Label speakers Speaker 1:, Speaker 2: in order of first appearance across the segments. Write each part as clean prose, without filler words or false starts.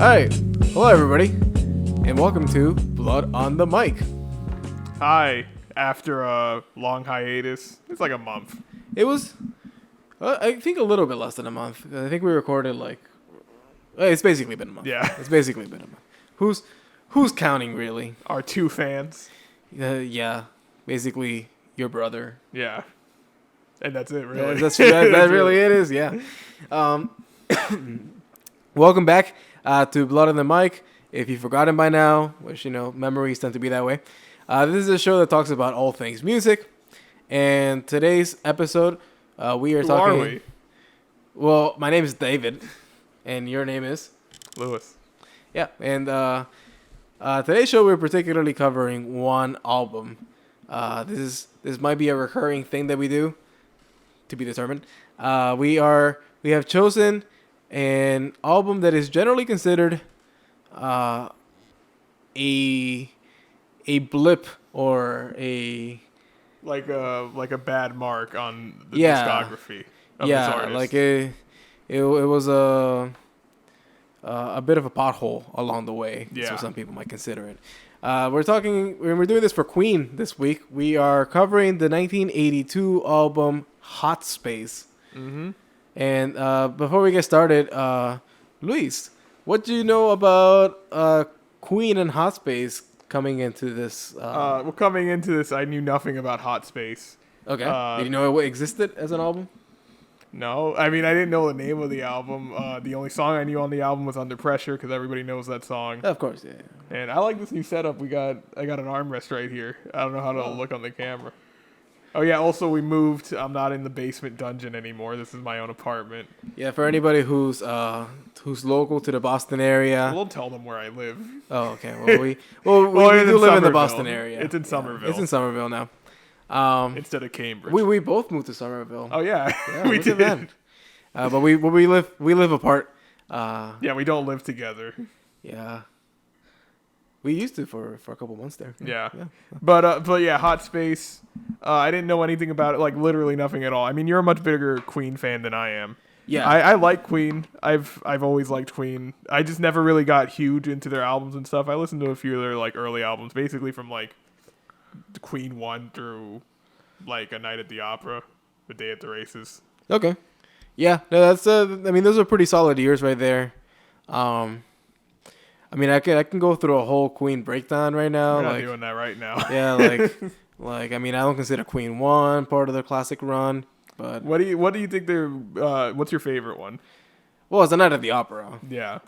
Speaker 1: Hi, hello everybody, and welcome to Blood on the Mic.
Speaker 2: Hi, after a long hiatus. It's like a month.
Speaker 1: It was, I think, a little bit less than a month. I think we recorded it's basically been a month.
Speaker 2: Yeah.
Speaker 1: It's basically been a month. Who's counting really?
Speaker 2: Our two fans.
Speaker 1: Yeah, basically your brother.
Speaker 2: Yeah. And that's it, really.
Speaker 1: That really it is, yeah. Welcome back to Blood on the Mic. If you've forgotten by now, which, memories tend to be that way. This is a show that talks about all things music. And today's episode, we are talking...
Speaker 2: Who are we?
Speaker 1: Well, my name is David, and your name is?
Speaker 2: Lewis.
Speaker 1: Yeah, and today's show we're particularly covering one album. This might be a recurring thing that we do, to be determined. We have chosen an album that is generally considered a blip or a
Speaker 2: like a bad mark on the discography of this artist.
Speaker 1: Like it was a bit of a pothole along the way.
Speaker 2: Yeah.
Speaker 1: So some people might consider it. We're doing this for Queen this week. We are covering the 1982 album Hot Space.
Speaker 2: Mm-hmm.
Speaker 1: And before we get started, Luis, what do you know about Queen and Hot Space coming into this?
Speaker 2: Coming into this, I knew nothing about Hot Space.
Speaker 1: Okay. Did you know it existed as an album?
Speaker 2: No. I mean, I didn't know the name of the album. The only song I knew on the album was Under Pressure because everybody knows that song.
Speaker 1: Of course, yeah.
Speaker 2: And I like this new setup. I got an armrest right here. I don't know how to look on the camera. Oh, yeah, also we moved. I'm not in the basement dungeon anymore. This is my own apartment.
Speaker 1: Yeah, for anybody who's local to the Boston area.
Speaker 2: We'll tell them where I live.
Speaker 1: Oh, okay. Well, we do live in the Boston area.
Speaker 2: It's in Somerville.
Speaker 1: It's in Somerville now.
Speaker 2: Instead of Cambridge.
Speaker 1: We both moved to Somerville.
Speaker 2: Oh, yeah.
Speaker 1: We did. But we live apart.
Speaker 2: Yeah, we don't live together.
Speaker 1: Yeah. We used to for a couple months there.
Speaker 2: Yeah. But yeah, Hot Space. I didn't know anything about it, like literally nothing at all. I mean, you're a much bigger Queen fan than I am.
Speaker 1: Yeah.
Speaker 2: I like Queen. I've always liked Queen. I just never really got huge into their albums and stuff. I listened to a few of their like early albums, basically from like Queen 1 through like A Night at the Opera, A Day at the Races.
Speaker 1: Okay. Yeah, no, that's I mean, those are pretty solid years right there. I mean, I can go through a whole Queen breakdown right now.
Speaker 2: We're not doing that right now.
Speaker 1: Yeah, I mean, I don't consider Queen 1 part of their classic run, but
Speaker 2: what do you think they're what's your favorite one?
Speaker 1: Well, it's A Night at the Opera.
Speaker 2: Yeah.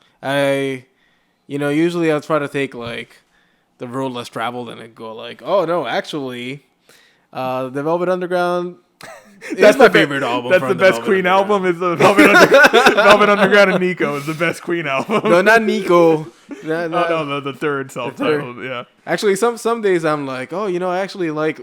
Speaker 1: Usually I'll try to take like the road less traveled and go like, oh no, actually, the Velvet Underground. That's my favorite album.
Speaker 2: That's the best Queen album. Is the Velvet Underground and Nico is the best Queen album.
Speaker 1: No, not Nico.
Speaker 2: No, the third self-titled. Yeah.
Speaker 1: Actually, some days I'm like, oh, I actually like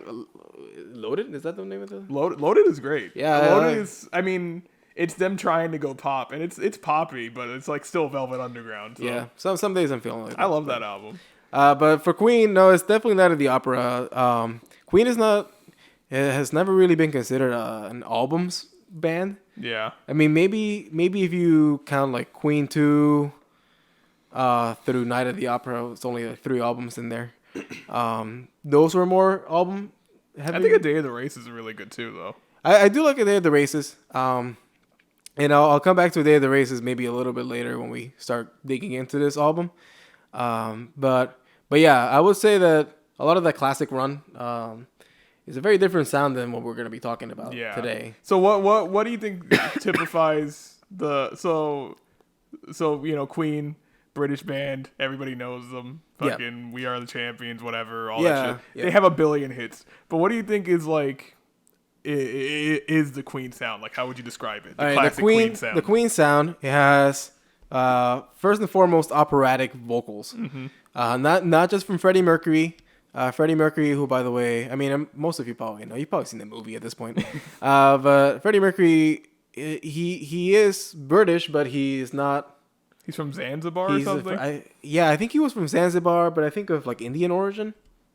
Speaker 1: Loaded. Is that the name of the?
Speaker 2: Loaded is great.
Speaker 1: Yeah.
Speaker 2: Loaded is. I mean, it's them trying to go pop, and it's poppy, but it's like still Velvet Underground. So.
Speaker 1: Yeah. Some days I'm feeling like that.
Speaker 2: I love that album.
Speaker 1: But for Queen, no, it's definitely Night at the Opera. Queen is not. It has never really been considered an albums band.
Speaker 2: Yeah.
Speaker 1: I mean, maybe if you count like Queen 2 through Night at the Opera, it's only like 3 albums in there. Those were more album heavy.
Speaker 2: I think A Day of the Race is really good too, though.
Speaker 1: I do like A Day of the Races. And I'll come back to A Day of the Races maybe a little bit later when we start digging into this album. But yeah, I would say that a lot of that classic run is a very different sound than what we're going to be talking about today.
Speaker 2: So what do you think typifies Queen, British band, everybody knows them. Fucking We Are the Champions, whatever, all that shit. Yeah. They have a billion hits. But what do you think is like is the Queen sound? Like, how would you describe it?
Speaker 1: The Queen sound. The Queen sound has first and foremost operatic vocals. Mm-hmm. Not just from Freddie Mercury. Freddie Mercury, who, by the way, I mean, most of you probably know. You've probably seen the movie at this point. But Freddie Mercury, he is British, but he's not.
Speaker 2: He's from Zanzibar or something?
Speaker 1: I think he was from Zanzibar, but I think of like Indian origin,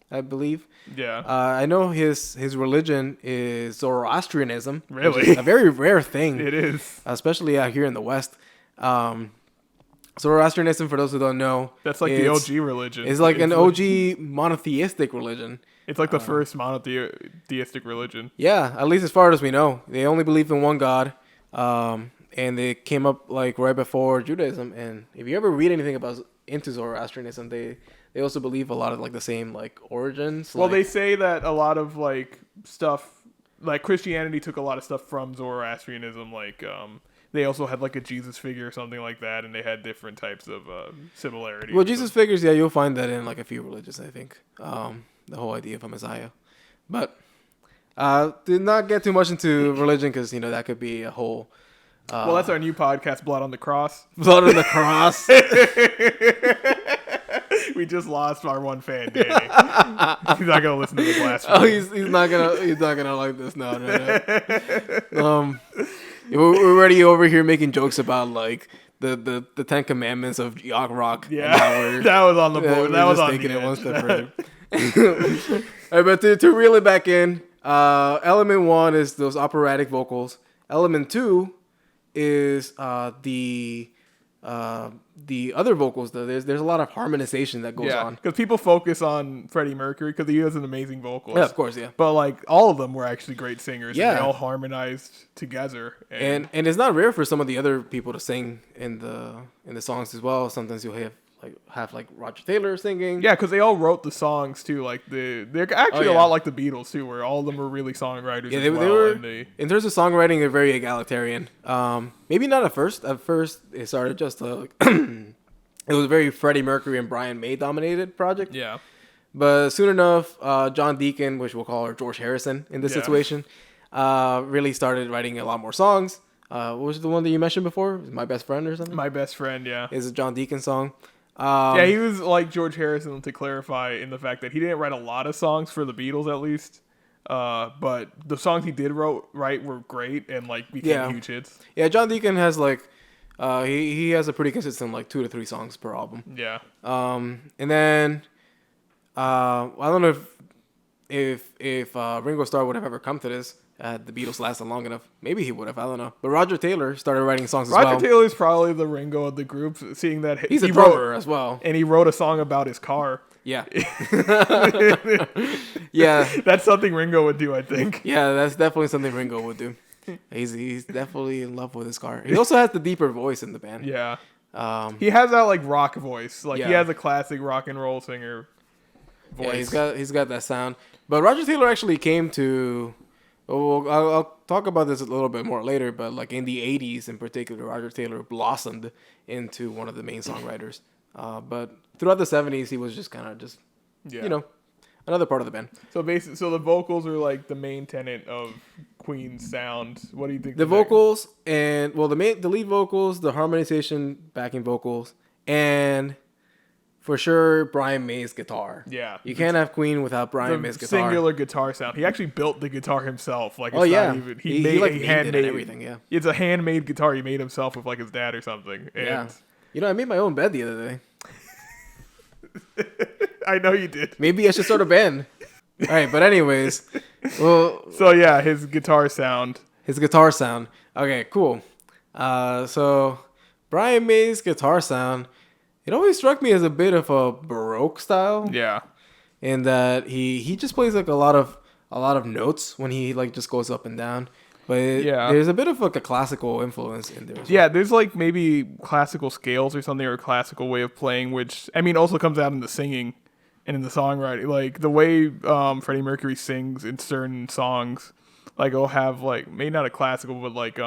Speaker 1: I believe.
Speaker 2: Yeah.
Speaker 1: I know his religion is Zoroastrianism.
Speaker 2: Really?
Speaker 1: A very rare thing.
Speaker 2: It is.
Speaker 1: Especially out here in the West. Zoroastrianism, for those who don't know,
Speaker 2: That's like the OG religion.
Speaker 1: It's like an OG monotheistic religion.
Speaker 2: It's like the first monotheistic religion.
Speaker 1: Yeah, at least as far as we know. They only believe in one God. And they came up like right before Judaism. And if you ever read anything about into Zoroastrianism, they also believe a lot of like the same like origins.
Speaker 2: Well,
Speaker 1: like,
Speaker 2: they say that a lot of like stuff, like Christianity took a lot of stuff from Zoroastrianism. Like they also had like a Jesus figure or something like that, and they had different types of similarities.
Speaker 1: Well, Jesus figures, yeah, you'll find that in like a few religions, I think. The whole idea of a Messiah, but did not get too much into religion because that could be a whole.
Speaker 2: Well, that's our new podcast, Blood on the Cross.
Speaker 1: Blood on the Cross.
Speaker 2: We just lost our one fan, Danny. He's not gonna listen to the blasphemy.
Speaker 1: Oh, he's not gonna like this. No. We're already over here making jokes about like the 10 Commandments of yacht rock.
Speaker 2: Yeah, that was on the board. That was on
Speaker 1: taking
Speaker 2: the
Speaker 1: it one
Speaker 2: edge.
Speaker 1: step further. All right, but to reel it back in, element 1 is those operatic vocals. Element 2 is the other vocals. Though there's a lot of harmonization that goes on.
Speaker 2: Because people focus on Freddie Mercury because he was an amazing vocalist.
Speaker 1: Yeah, of course, yeah.
Speaker 2: But like all of them were actually great singers.
Speaker 1: Yeah,
Speaker 2: and they all harmonized together.
Speaker 1: And it's not rare for some of the other people to sing in the songs as well. Sometimes you'll have Roger Taylor singing.
Speaker 2: Yeah, because they all wrote the songs too. Like they're actually a lot like the Beatles too, where all of them were really songwriters.
Speaker 1: Yeah,
Speaker 2: as
Speaker 1: they
Speaker 2: well,
Speaker 1: were.
Speaker 2: and
Speaker 1: In terms of songwriting, they're very egalitarian. Maybe not at first. At first, it started just it was a very Freddie Mercury and Brian May dominated project.
Speaker 2: Yeah.
Speaker 1: But soon enough, John Deacon, which we'll call her George Harrison in this situation, really started writing a lot more songs. What was the one that you mentioned before? My Best Friend or something?
Speaker 2: My Best Friend, yeah.
Speaker 1: Is a John Deacon song.
Speaker 2: He was like George Harrison, to clarify, in the fact that he didn't write a lot of songs for the Beatles, at least. But the songs he did write were great and like became huge hits. Yeah,
Speaker 1: John Deacon has like he has a pretty consistent like 2 to 3 songs per album.
Speaker 2: Yeah.
Speaker 1: And then I don't know if Ringo Starr would have ever come to this. The Beatles lasted long enough. Maybe he would have. I don't know. But Roger Taylor started writing songs as well.
Speaker 2: Roger Taylor's probably the Ringo of the group, seeing that
Speaker 1: he's a drummer as well.
Speaker 2: And he wrote a song about his car.
Speaker 1: Yeah. Yeah.
Speaker 2: That's something Ringo would do, I think.
Speaker 1: Yeah, that's definitely something Ringo would do. He's definitely in love with his car. He also has the deeper voice in the band.
Speaker 2: Yeah. He has that like rock voice. Like he has a classic rock and roll singer voice.
Speaker 1: Yeah, he's got that sound. But Roger Taylor actually came to... Well, I'll talk about this a little bit more later, but like in the 80s in particular, Roger Taylor blossomed into one of the main songwriters. But throughout the 70s, he was just kind of another part of the band.
Speaker 2: So basically, the vocals are like the main tenet of Queen's sound. What do you think?
Speaker 1: The vocals and the lead vocals, the harmonization, backing vocals, and for sure Brian May's guitar.
Speaker 2: Yeah,
Speaker 1: you can't have Queen without Brian May's guitar.
Speaker 2: Singular guitar sound. He actually built the guitar himself. Like,
Speaker 1: he
Speaker 2: made handmade
Speaker 1: everything. Yeah,
Speaker 2: it's a handmade guitar he made himself with like his dad or something. And
Speaker 1: I made my own bed the other day.
Speaker 2: I know you did.
Speaker 1: Maybe I should start a band. All right, but anyways, well.
Speaker 2: So yeah, his guitar sound.
Speaker 1: Okay, cool. So Brian May's guitar sound. It always struck me as a bit of a Baroque style.
Speaker 2: Yeah.
Speaker 1: In that he just plays like a lot of notes when he like just goes up and down. But there's a bit of like a classical influence in there.
Speaker 2: Yeah, there's like maybe classical scales or something, or a classical way of playing, which I mean also comes out in the singing and in the songwriting. Like the way Freddie Mercury sings in certain songs, like he'll have like maybe not a classical, but like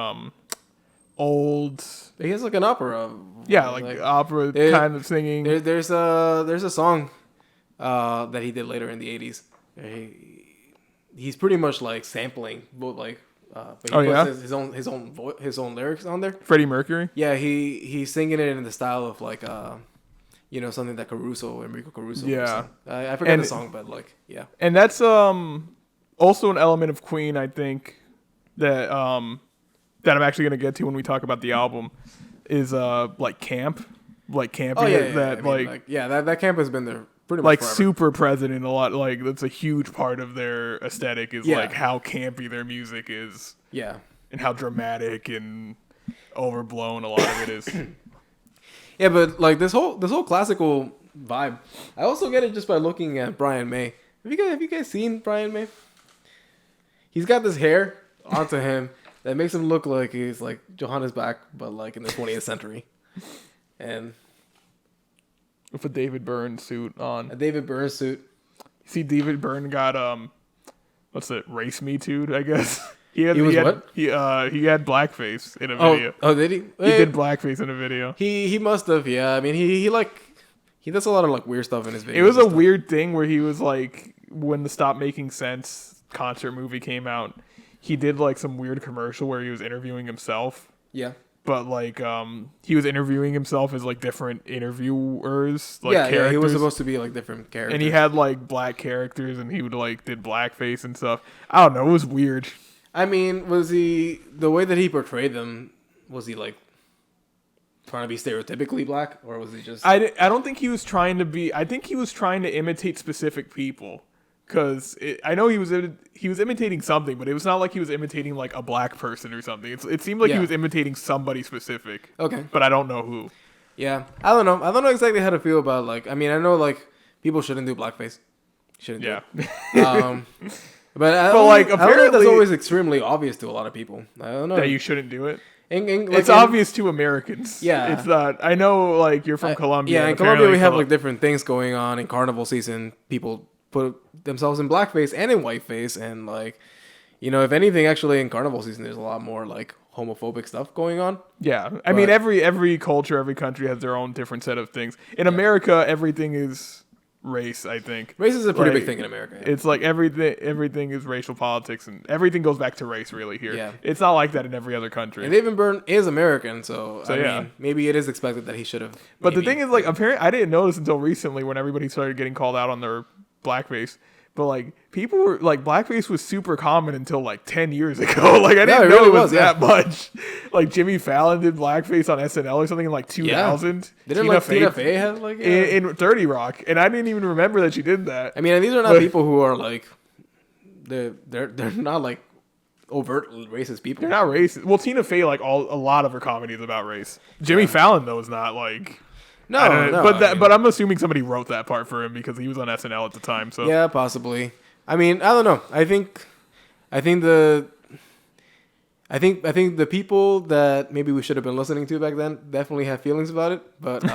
Speaker 2: old.
Speaker 1: He has like an opera.
Speaker 2: Yeah, like opera kind of singing.
Speaker 1: There's a song that he did later in the 80s. He's pretty much like sampling, but like. But he puts his own lyrics on there.
Speaker 2: Freddie Mercury.
Speaker 1: Yeah, he's singing it in the style of like something that Enrico Caruso.
Speaker 2: Yeah,
Speaker 1: I forgot the song, but like
Speaker 2: And that's also an element of Queen, I think, that I'm actually gonna get to when we talk about the album, is like camp, like camping.
Speaker 1: That camp has been there. Pretty much
Speaker 2: like
Speaker 1: forever.
Speaker 2: Super present in a lot. Like that's a huge part of their aesthetic is like how campy their music is.
Speaker 1: Yeah,
Speaker 2: and how dramatic and overblown a lot of it is.
Speaker 1: Yeah, but like this whole classical vibe, I also get it just by looking at Brian May. Have you guys seen Brian May? He's got this hair onto him that makes him look like he's like Johannes Bach, but like in the 20th century. And
Speaker 2: with a David Byrne suit on.
Speaker 1: a David Byrne suit.
Speaker 2: See, David Byrne got what's it? Race Me Too, I guess. He had blackface in a video.
Speaker 1: Oh, did he?
Speaker 2: He did blackface in a video.
Speaker 1: He must have. Yeah, I mean he does a lot of like weird stuff in his videos.
Speaker 2: It was a weird thing where he was like, when the Stop Making Sense concert movie came out, he did like some weird commercial where he was interviewing himself.
Speaker 1: Yeah.
Speaker 2: But like he was interviewing himself as like different interviewers, like characters.
Speaker 1: Yeah, he was supposed to be like different characters.
Speaker 2: And he had like black characters, and he would like did blackface and stuff. I don't know, it was weird.
Speaker 1: I mean, was he the way that he portrayed them? Was he like trying to be stereotypically black, or was he just?
Speaker 2: I don't think he was trying to be. I think he was trying to imitate specific people, because I know he was imitating something, but it was not like he was imitating like a black person or something. It seemed like he was imitating somebody specific.
Speaker 1: Okay,
Speaker 2: but I don't know who.
Speaker 1: Yeah, I don't know. I don't know exactly how to feel about like. I mean, I know like people shouldn't do blackface. Shouldn't do it. But I don't
Speaker 2: like
Speaker 1: know,
Speaker 2: apparently
Speaker 1: that's always extremely obvious to a lot of people. I don't know
Speaker 2: that you shouldn't do it.
Speaker 1: Like
Speaker 2: it's obvious to Americans.
Speaker 1: Yeah,
Speaker 2: it's not. I know, like you're from Colombia.
Speaker 1: Yeah, in Colombia we have like different things going on in carnival season. People put themselves in blackface and in whiteface, and like, you know, if anything, actually in carnival season, there's a lot more like homophobic stuff going on.
Speaker 2: Yeah, I mean, every culture, every country has their own different set of things. In America, everything is race. I think
Speaker 1: race is a pretty big thing in America. Yeah.
Speaker 2: It's like everything is racial politics, and everything goes back to race really here.
Speaker 1: Yeah,
Speaker 2: it's not like that in every other country.
Speaker 1: And David Byrne is American, so I mean, maybe it is expected that he should have.
Speaker 2: But the thing is, like, apparently, I didn't notice until recently when everybody started getting called out on their blackface. But like people were like, blackface was super common until like 10 years ago. Like I didn't know it was that much. Like Jimmy Fallon did blackface on SNL or something in like 2000.
Speaker 1: Didn't Tina Fey have like
Speaker 2: in 30 Rock, and I didn't even remember that she did that.
Speaker 1: I mean, these are not people who are like they're not like overt racist people.
Speaker 2: They're not racist. Well, Tina Fey, like a lot of her comedy is about race. Jimmy Fallon though is not like.
Speaker 1: No,
Speaker 2: but I'm assuming somebody wrote that part for him because he was on SNL at the time. So
Speaker 1: yeah, possibly. I mean, I don't know. I think the people that maybe we should have been listening to back then definitely have feelings about it. But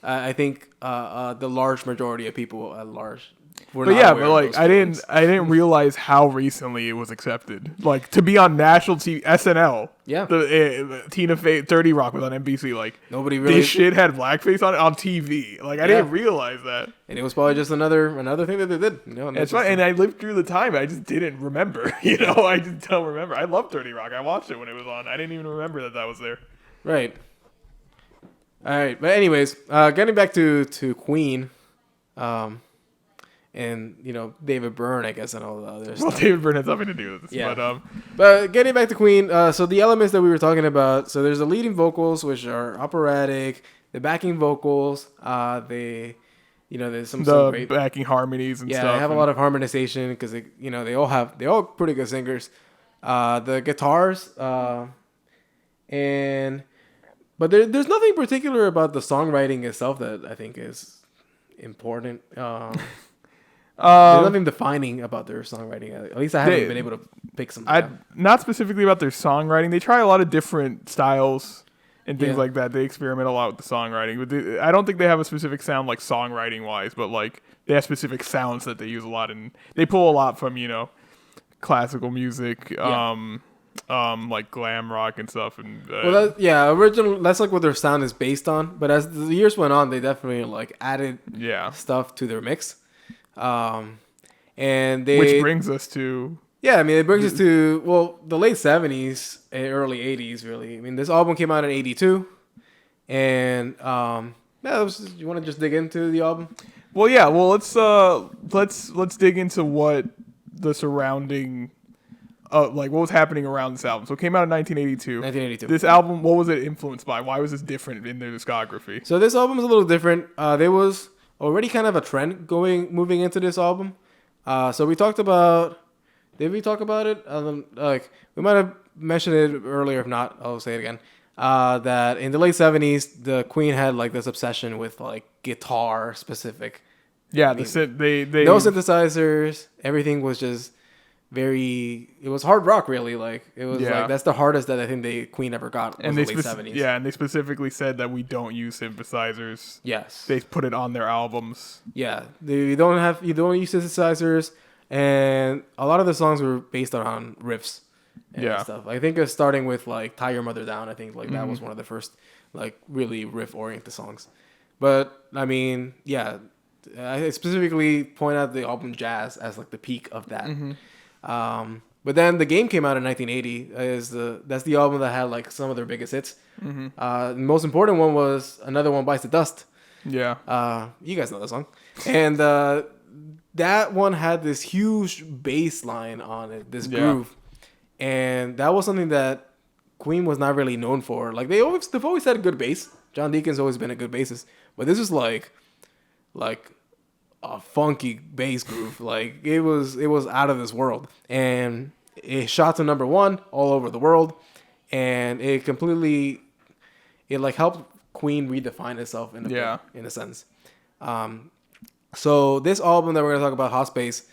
Speaker 1: I think the large majority of people at large. But
Speaker 2: I didn't realize how recently it was accepted. Like to be on national TV, SNL.
Speaker 1: Yeah.
Speaker 2: The Tina Fey 30 Rock was on NBC. Like
Speaker 1: nobody really.
Speaker 2: This shit had blackface on TV. Like I didn't realize that.
Speaker 1: And it was probably just another thing that they did. You know,
Speaker 2: that's right. And I lived through the time. I just didn't remember. You know, I just don't remember. I loved 30 Rock. I watched it when it was on. I didn't even remember that was there.
Speaker 1: Right. All right. But anyways, getting back to Queen. And you know David Byrne, I guess, and all the others.
Speaker 2: Well, David Byrne has nothing to do with this.
Speaker 1: Yeah. But getting back to Queen, so the elements that we were talking about. So there's the leading vocals, which are operatic. The backing vocals, there's some great
Speaker 2: backing harmonies and stuff.
Speaker 1: Yeah, they have a lot of harmonization because they all pretty good singers. The guitars, but there's nothing particular about the songwriting itself that I think is important. There's nothing defining about their songwriting. At least I haven't been able to pick something.
Speaker 2: Not specifically about their songwriting. They try a lot of different styles and things like that. They experiment a lot with the songwriting. But I don't think they have a specific sound like songwriting wise, but like they have specific sounds that they use a lot, and they pull a lot from classical music, like glam rock and stuff. And
Speaker 1: original. That's like what their sound is based on. But as the years went on, they definitely like added stuff to their mix.
Speaker 2: Which brings us to
Speaker 1: it brings us to the late 70s and early 80s really. I mean, this album came out in 82, and you want to just dig into the album?
Speaker 2: Let's dig into what the surrounding what was happening around this album. So it came out in 1982. This album, what was it influenced by? Why was this different in their discography?
Speaker 1: So this album is a little different. There was already kind of a trend moving into this album. So we talked about. Did we talk about it? We might have mentioned it earlier. If not, I'll say it again. that in the late 70s, the Queen had like this obsession with like guitar specific.
Speaker 2: Yeah,
Speaker 1: mean,
Speaker 2: they
Speaker 1: No synthesizers. Everything was just it was hard rock really. Like it was like that's the hardest that I think the Queen ever got in the late 70s.
Speaker 2: Yeah, and they specifically said that we don't use synthesizers.
Speaker 1: Yes.
Speaker 2: They put it on their albums.
Speaker 1: Yeah, you don't use synthesizers, and a lot of the songs were based on riffs and stuff. I think starting with like "Tie Your Mother Down," I think like that was one of the first like really riff oriented songs. But I mean, yeah, I specifically point out the album "Jazz" as like the peak of that. But then the game came out in 1980. That's the album that had like some of their biggest hits. The most important one was "Another One Bites the Dust."
Speaker 2: Yeah.
Speaker 1: You guys know that song. And that one had this huge bass line on it, this groove. And that was something that Queen was not really known for. Like they've always had a good bass. John Deacon's always been a good bassist. But this is like a funky bass groove. Like it was out of this world. And it shot to #1 all over the world. And it like helped Queen redefine itself in a sense. So this album that we're going to talk about, Hot Space,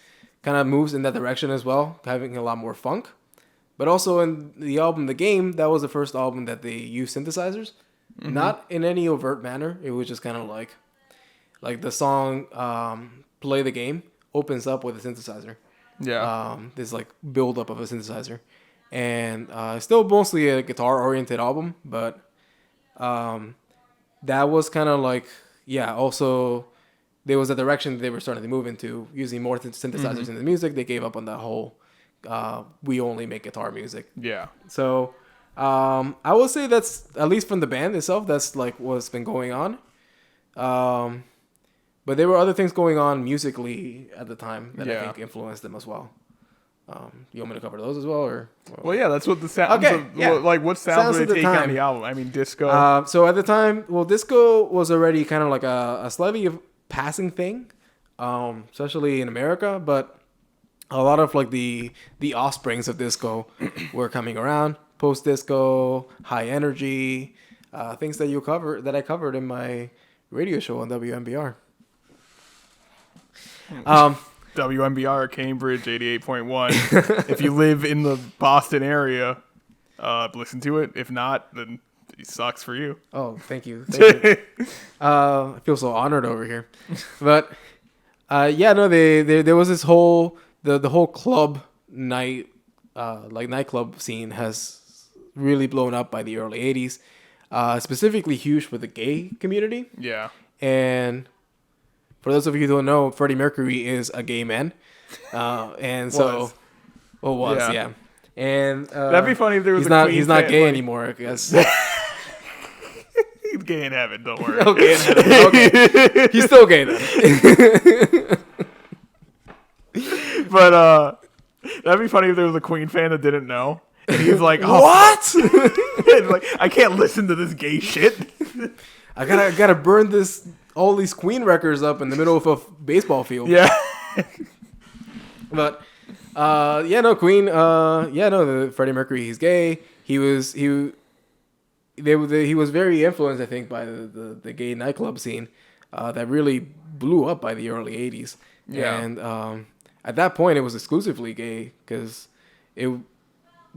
Speaker 1: kind of moves in that direction as well, having a lot more funk. But also in the album The Game, that was the first album that they used synthesizers. Not in any overt manner. It was just kind of like the song Play the Game opens up with a synthesizer.
Speaker 2: Yeah.
Speaker 1: This like build up of a synthesizer. And still mostly a guitar oriented album, but that was kind of like, also there was a direction they were starting to move into, using more synthesizers in the music. They gave up on that whole we only make guitar music.
Speaker 2: Yeah.
Speaker 1: So I will say that's, at least from the band itself, that's like what's been going on. But there were other things going on musically at the time that I think influenced them as well. You want me to cover those as well, or?
Speaker 2: Well, yeah, that's what the sounds.
Speaker 1: Okay,
Speaker 2: Like what sounds did they take
Speaker 1: time.
Speaker 2: on the album? I mean, disco.
Speaker 1: So at the time, disco was already kind of like a slightly passing thing, especially in America. But a lot of like the offsprings of disco were coming around. Post disco, high energy, things that I covered in my radio show on WMBR.
Speaker 2: WMBR Cambridge 88.1. If you live in the Boston area, listen to it. If not, then it sucks for you.
Speaker 1: Oh, thank you. I feel so honored over here. But there was this whole the whole club night, like nightclub scene has really blown up by the early 80s. Specifically huge for the gay community.
Speaker 2: Yeah.
Speaker 1: And for those of you who don't know, Freddie Mercury is a gay man. And so... yeah. And
Speaker 2: that'd be funny if there was
Speaker 1: he's not gay anymore, I guess.
Speaker 2: He's gay in heaven, don't worry.
Speaker 1: Okay, in heaven. Okay. He's still gay then.
Speaker 2: But that'd be funny if there was a Queen fan that didn't know. And he's like,
Speaker 1: what?
Speaker 2: Like, I can't listen to this gay shit.
Speaker 1: I gotta burn all these Queen records up in the middle of a baseball field.
Speaker 2: Yeah.
Speaker 1: But Queen. The Freddie Mercury. He's gay. He was very influenced, I think, by the gay nightclub scene that really blew up by the early 80s.
Speaker 2: Yeah.
Speaker 1: And at that point, it was exclusively gay because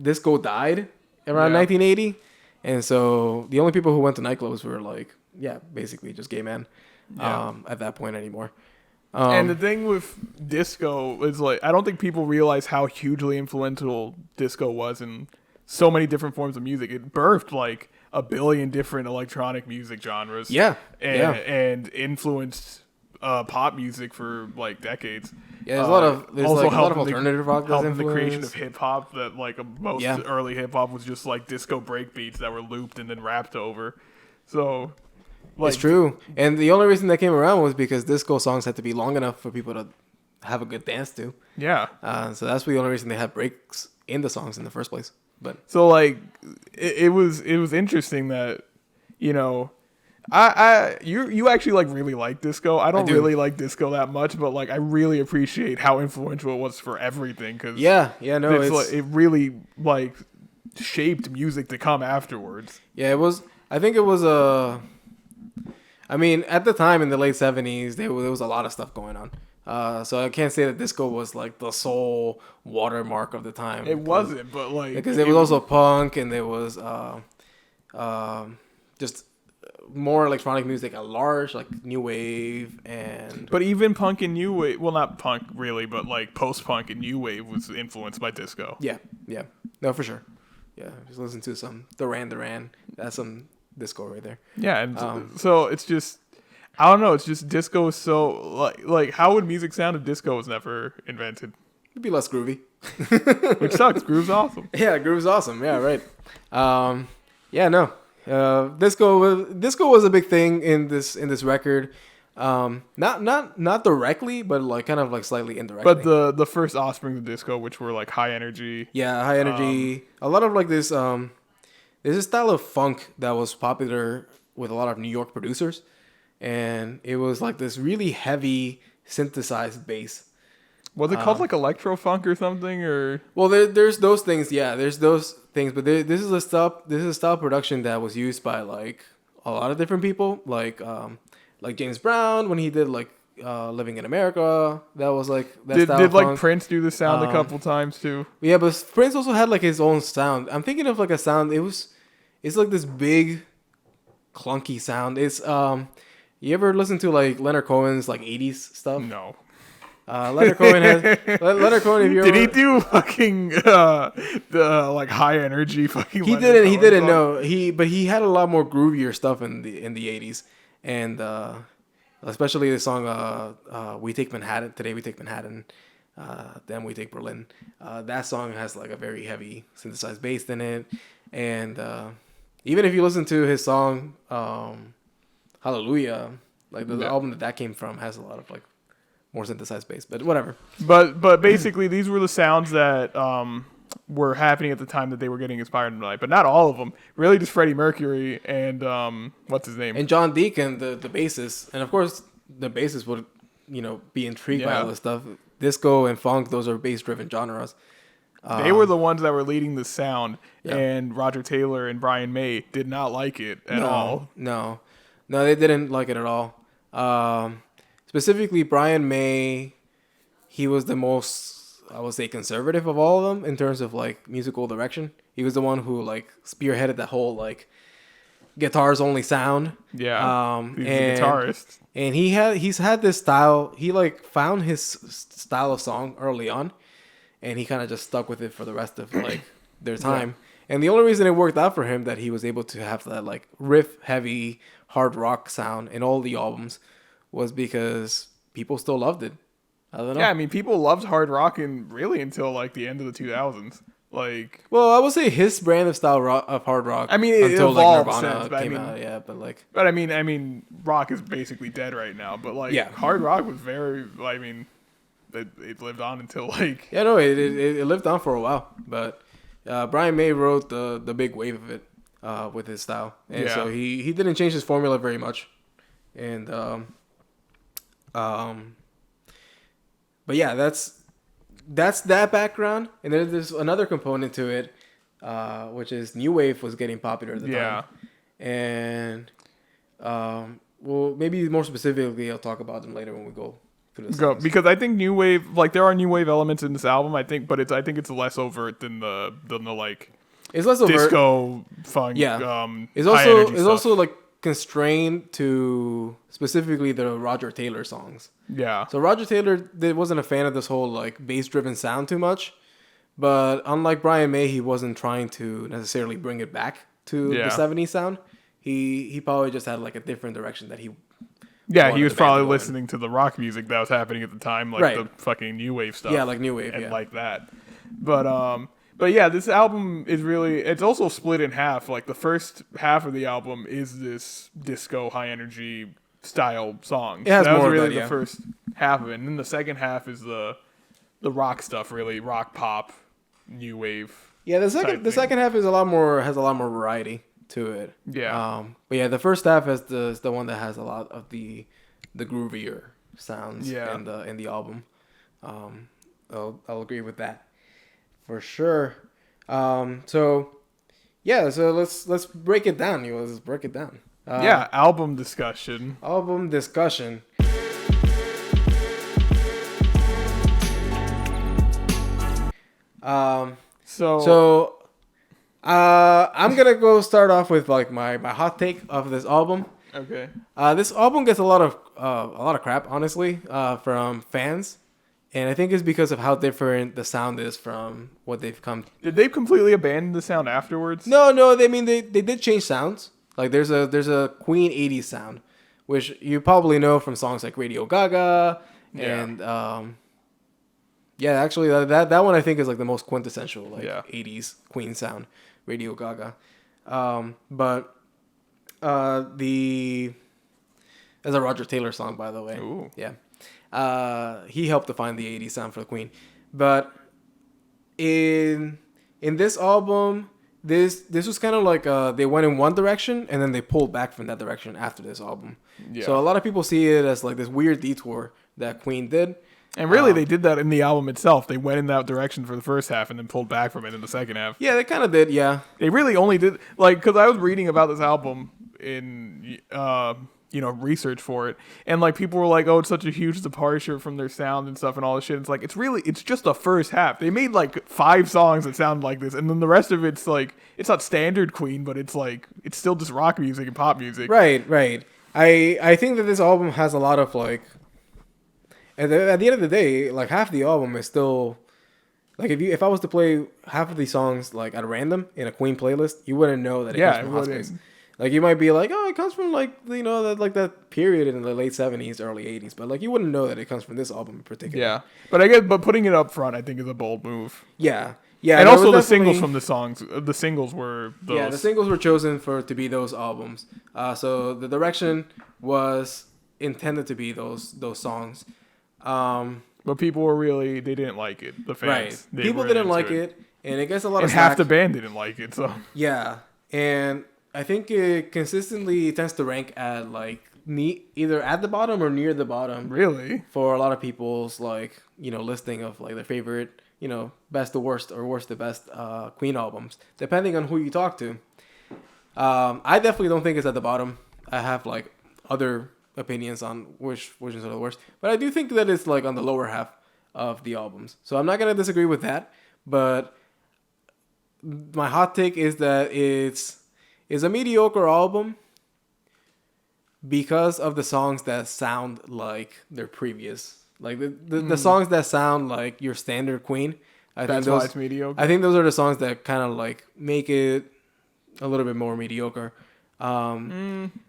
Speaker 1: disco died around 1980, and so the only people who went to nightclubs were like, basically just gay men. At that point anymore.
Speaker 2: And the thing with disco is like, I don't think people realize how hugely influential disco was in so many different forms of music. It birthed like a billion different electronic music genres. And influenced pop music for like decades.
Speaker 1: Yeah, there's a lot of alternative rock that's
Speaker 2: helping the creation of hip hop. That like most early hip hop was just like disco break beats that were looped and then rapped over. So
Speaker 1: it's true, and the only reason that came around was because disco songs had to be long enough for people to have a good dance to.
Speaker 2: Yeah.
Speaker 1: So that's the only reason they had breaks in the songs in the first place. But
Speaker 2: so like it was interesting that, you know, you actually like really like disco. I do really like disco that much, but like I really appreciate how influential it was for everything. Cause
Speaker 1: it
Speaker 2: really like shaped music to come afterwards.
Speaker 1: Yeah, it was. I think it was a. I mean, at the time in the late '70s, there was a lot of stuff going on. So I can't say that disco was like the sole watermark of the time.
Speaker 2: It wasn't, but like
Speaker 1: because it was also punk and there was just more electronic music at large, like new wave and.
Speaker 2: But even punk and new wave, well, not punk really, but like post-punk and new wave was influenced by disco.
Speaker 1: Yeah, no, for sure. Yeah, just listen to some Duran. That's some disco right there.
Speaker 2: Yeah, and so it's just, I don't know. It's just disco is so like how would music sound if disco was never invented?
Speaker 1: It'd be less groovy.
Speaker 2: Which sucks. Groove's awesome.
Speaker 1: Yeah, groove's awesome. Yeah, right. Yeah, no. Disco was a big thing in this record. Not directly, but like kind of like slightly indirectly.
Speaker 2: But the first offspring of disco, which were like high energy.
Speaker 1: Yeah, high energy. A lot of like this. There's a style of funk that was popular with a lot of New York producers, and it was like this really heavy synthesized bass.
Speaker 2: Was it called like electro funk or something, or?
Speaker 1: Well, there's those things. Yeah, there's those things. But this is a style production that was used by like a lot of different people, like James Brown when he did like Living in America. That was like that
Speaker 2: did
Speaker 1: style
Speaker 2: did
Speaker 1: of
Speaker 2: like
Speaker 1: funk.
Speaker 2: Prince do the sound a couple times too?
Speaker 1: Yeah, but Prince also had like his own sound. I'm thinking of like a sound. It's like this big, clunky sound. It's you ever listen to like Leonard Cohen's like '80s stuff?
Speaker 2: No.
Speaker 1: Leonard Cohen Leonard Cohen. If you
Speaker 2: Did he do fucking the like high energy fucking?
Speaker 1: He
Speaker 2: Leonard
Speaker 1: didn't. He
Speaker 2: Cohen
Speaker 1: didn't
Speaker 2: song?
Speaker 1: know. But he had a lot more groovier stuff in the '80s, and especially the song "We Take Manhattan." Today we take Manhattan. Then we take Berlin. That song has like a very heavy synthesized bass in it, and even if you listen to his song "Hallelujah," like the album that came from has a lot of like more synthesized bass, but whatever.
Speaker 2: But basically, these were the sounds that were happening at the time that they were getting inspired by. But not all of them. Really, just Freddie Mercury and what's his name?
Speaker 1: And John Deacon, the bassist, and of course the bassist would be intrigued by all this stuff. Disco and funk, those are bass-driven genres.
Speaker 2: They were the ones that were leading the sound, and Roger Taylor and Brian May did not like it at all.
Speaker 1: No, they didn't like it at all. Specifically, Brian May, he was the most, I would say, conservative of all of them in terms of like musical direction. He was the one who like spearheaded that whole like guitars only sound.
Speaker 2: Yeah, he's a guitarist,
Speaker 1: and he's had this style. He like found his style of song early on, and he kind of just stuck with it for the rest of like their time. Yeah. And the only reason it worked out for him that he was able to have that like riff heavy hard rock sound in all the albums was because people still loved it. I don't know.
Speaker 2: Yeah, I mean, people loved hard rock really until like the end of the 2000s. Like,
Speaker 1: well, I would say his brand of style of hard rock.
Speaker 2: I mean, it
Speaker 1: until
Speaker 2: evolved
Speaker 1: like Nirvana
Speaker 2: since, but
Speaker 1: came
Speaker 2: I mean,
Speaker 1: out, yeah, but like.
Speaker 2: But I mean, rock is basically dead right now. But like, hard rock was very. I mean, it lived on until like.
Speaker 1: Yeah, no, it lived on for a while, but Brian May rode the big wave of it with his style, and so he didn't change his formula very much, and but yeah, that's that background, and then there's another component to it, which is new wave was getting popular at the time, and well, maybe more specifically, I'll talk about them later when we go through this.
Speaker 2: Because I think new wave, like there are new wave elements in this album, I think, but I think it's less overt than the like.
Speaker 1: It's less overt.
Speaker 2: Disco funk.
Speaker 1: Yeah.
Speaker 2: It's
Speaker 1: also like constrained to specifically the Roger Taylor songs.
Speaker 2: Yeah.
Speaker 1: So Roger Taylor wasn't a fan of this whole like bass-driven sound too much, but unlike Brian May, he wasn't trying to necessarily bring it back to the '70s sound. He probably just had like a different direction that he.
Speaker 2: Yeah, he was probably listening to the rock music that was happening at the time, like the fucking new wave stuff.
Speaker 1: Yeah, like new wave,
Speaker 2: and like that. But yeah, this album is really, it's also split in half. Like the first half of the album is this disco high energy style song.
Speaker 1: It has
Speaker 2: that
Speaker 1: more
Speaker 2: was really
Speaker 1: of that,
Speaker 2: the first half of it. And then the second half is the rock stuff, really rock pop, new wave.
Speaker 1: Yeah, the second half is has a lot more variety to it.
Speaker 2: Yeah.
Speaker 1: But yeah, the first half is the one that has a lot of the groovier sounds in the album. I'll agree with that. For sure. So Yeah, so let's break it down. Let's break it down.
Speaker 2: Yeah, album discussion.
Speaker 1: Album discussion. So I'm gonna go start off with like my hot take of this album.
Speaker 2: Okay.
Speaker 1: This album gets a lot of crap, honestly, from fans, and I think it's because of how different the sound is from what they've come.
Speaker 2: Did they completely abandon the sound afterwards?
Speaker 1: No, they did change sounds. Like there's a Queen '80s sound, which you probably know from songs like Radio Gaga, and actually that one I think is like the most quintessential '80s Queen sound, Radio Gaga. But there's a Roger Taylor song, by the way.
Speaker 2: Ooh.
Speaker 1: Yeah. He helped define the '80s sound for the Queen. But in this album, this was kind of like they went in one direction and then they pulled back from that direction after this album. Yeah. So a lot of people see it as like this weird detour that Queen did.
Speaker 2: And really, they did that in the album itself. They went in that direction for the first half and then pulled back from it in the second half.
Speaker 1: Yeah, they kind of did, yeah.
Speaker 2: They really only did, like, because I was reading about this album in, research for it. And, like, people were like, oh, it's such a huge departure from their sound and stuff and all this shit. It's like, it's just the first half. They made, like, 5 songs that sound like this. And then the rest of it's, like, it's not standard Queen, but it's, like, it's still just rock music and pop music.
Speaker 1: Right. I think that this album has a lot of, like... At the end of the day, like half the album is still, like if I was to play half of these songs like at random in a Queen playlist, you wouldn't know that it comes from Hospice. Like you might be like, oh, it comes from like that period in the late '70s, early '80s, but like you wouldn't know that it comes from this album in particular.
Speaker 2: Yeah, but putting it up front, I think is a bold move.
Speaker 1: Yeah,
Speaker 2: and also the singles from the songs, the singles were those.
Speaker 1: Yeah, the singles were chosen to be those albums. So the direction was intended to be those songs.
Speaker 2: But people were they didn't like it. The fans,
Speaker 1: right? People didn't like it, and it gets a lot of.
Speaker 2: And half the band didn't like it, so.
Speaker 1: Yeah, and I think it consistently tends to rank at like either at the bottom or near the bottom.
Speaker 2: Really? For
Speaker 1: a lot of people's listing of like their favorite best to worst or worst to best Queen albums, depending on who you talk to. I definitely don't think it's at the bottom. I have like other opinions on which versions are the worst, but I do think that it's like on the lower half of the albums, so I'm not gonna disagree with that. But my hot take is that it's a mediocre album because of the songs that sound like their previous, like the songs that sound like your standard Queen.
Speaker 2: That's why it's mediocre.
Speaker 1: I think those are the songs that kind of like make it a little bit more mediocre.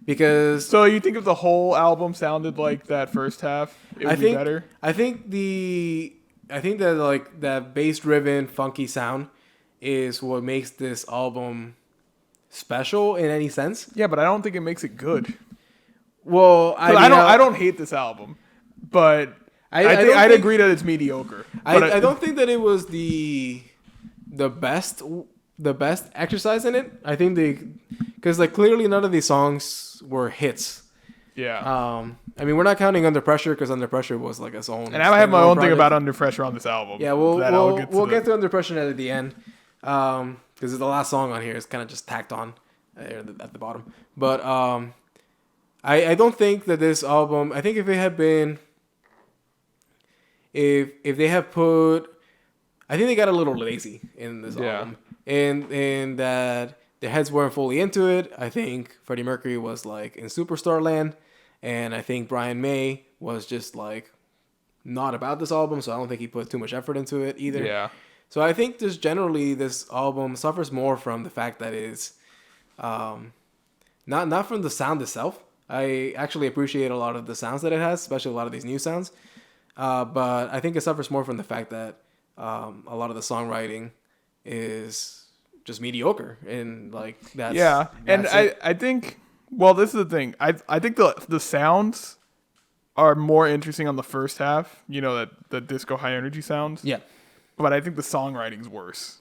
Speaker 1: Because
Speaker 2: so you think if the whole album sounded like that first half, it would be better?
Speaker 1: I think that like that bass driven funky sound is what makes this album special in any sense.
Speaker 2: Yeah, but I don't think it makes it good.
Speaker 1: Well,
Speaker 2: I don't hate this album, but I'd agree that it's mediocre.
Speaker 1: I don't think that it was the best exercise in it. I think because like clearly none of these songs were hits.
Speaker 2: Yeah.
Speaker 1: I mean, we're not counting Under Pressure because Under Pressure was like its own.
Speaker 2: And I have my own thing about Under Pressure on this album.
Speaker 1: Yeah, we'll get to Under Pressure at the end, because the last song on here is kind of just tacked on at the bottom. But I don't think that this album. I think if it had been, if they have put, I think they got a little lazy in this album. And that their heads weren't fully into it. I think Freddie Mercury was like in superstar land, and I think Brian May was just like not about this album, so I don't think he put too much effort into it either.
Speaker 2: Yeah.
Speaker 1: So I think just generally this album suffers more from the fact that it's not from the sound itself. I actually appreciate a lot of the sounds that it has, especially a lot of these new sounds. But I think it suffers more from the fact that a lot of the songwriting is just mediocre, and like that's
Speaker 2: and I think this is the thing. I think the sounds are more interesting on the first half, the disco high energy sounds.
Speaker 1: Yeah.
Speaker 2: But I think the songwriting's worse.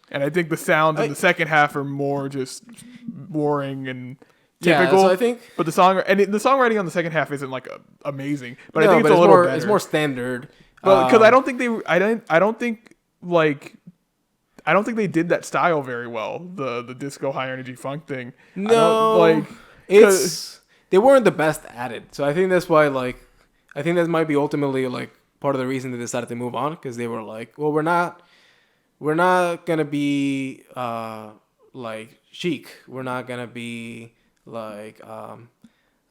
Speaker 2: And I think the sounds in the second half are more just boring and typical.
Speaker 1: Yeah, so I think,
Speaker 2: but the songwriting on the second half isn't like amazing, but I think it's a little better.
Speaker 1: It's more standard.
Speaker 2: Well, because I don't think I don't think they did that style very well. The disco high energy funk thing. I don't,
Speaker 1: No, they weren't the best at it. So I think that's why I think that might be ultimately like part of the reason they decided to move on, because they were like, well, we're not gonna be like Chic. We're not gonna be like I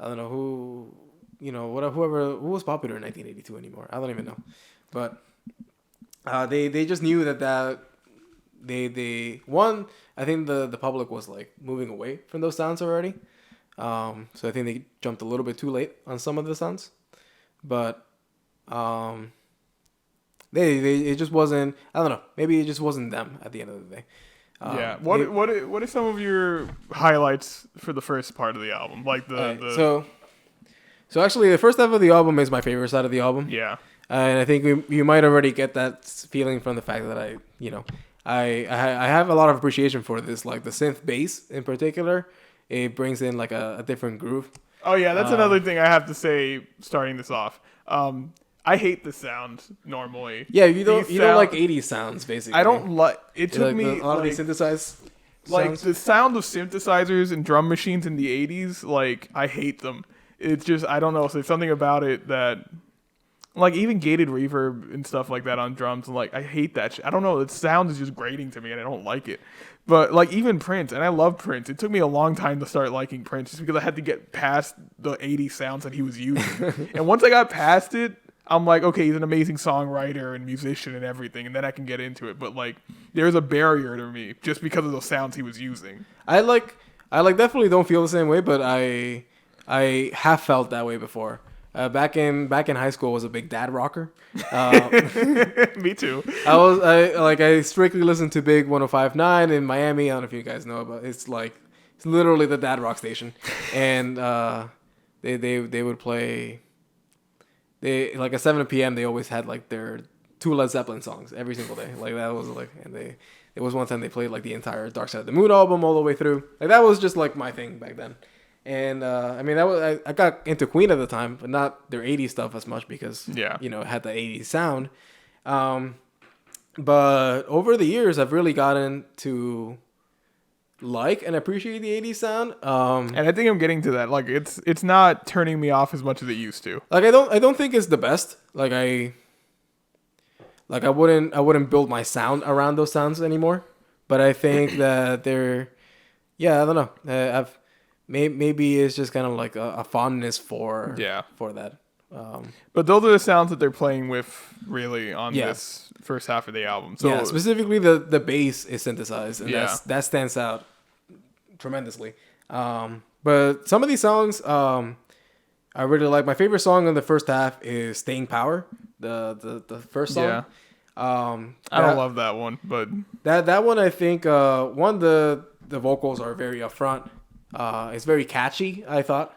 Speaker 1: don't know who, whoever who was popular in 1982 anymore. I don't even know, but they just knew that they one. I think the public was like moving away from those sounds already. So I think they jumped a little bit too late on some of the sounds, but they it just wasn't. I don't know. Maybe it just wasn't them at the end of the day.
Speaker 2: Yeah. What are some of your highlights for the first part of the album? Like
Speaker 1: So actually, the first half of the album is my favorite side of the album.
Speaker 2: Yeah.
Speaker 1: And I think you might already get that feeling from the fact that I have a lot of appreciation for this, like the synth bass in particular. It brings in like a different groove.
Speaker 2: Oh yeah, that's another thing I have to say starting this off. I hate the sound normally.
Speaker 1: Yeah, you don't like 80s sounds basically.
Speaker 2: I don't like. It took me
Speaker 1: a lot of these synthesized
Speaker 2: like
Speaker 1: sounds.
Speaker 2: the sound of synthesizers and drum machines in the 80s. Like I hate them. It's just I don't know. So there's something about it that. Like, even gated reverb and stuff like that on drums, and like, I hate that shit. I don't know, the sound is just grating to me, and I don't like it. But, like, even Prince, and I love Prince. It took me a long time to start liking Prince, just because I had to get past the 80s sounds that he was using. And once I got past it, I'm like, okay, he's an amazing songwriter and musician and everything, and then I can get into it. But, like, there's a barrier to me, just because of those sounds he was using.
Speaker 1: I definitely don't feel the same way, but I have felt that way before. Back in high school, I was a big dad rocker.
Speaker 2: Me too.
Speaker 1: I strictly listened to Big 105.9 in Miami. I don't know if you guys know, but it's literally the dad rock station, and they would play. They like at 7 p.m. They always had like their 2 Led Zeppelin songs every single day. Like that was like, and it was one time they played like the entire Dark Side of the Moon album all the way through. Like that was just like my thing back then. And I mean, that was I got into Queen at the time, but not their 80s stuff as much because it had the 80s sound. But over the years, I've really gotten to like and appreciate the 80s sound.
Speaker 2: And I think I'm getting to that. Like it's not turning me off as much as it used to.
Speaker 1: Like I don't think it's the best. Like I wouldn't build my sound around those sounds anymore. But I think that I don't know. Maybe it's just kind of like a fondness for that.
Speaker 2: But those are the sounds that they're playing with really on this first half of the album. So
Speaker 1: specifically the bass is synthesized, and that stands out tremendously. But some of these songs I really like. My favorite song in the first half is "Staying Power," the first song.
Speaker 2: Yeah. I don't love that one, but
Speaker 1: that one I think the vocals are very upfront. It's very catchy, I thought.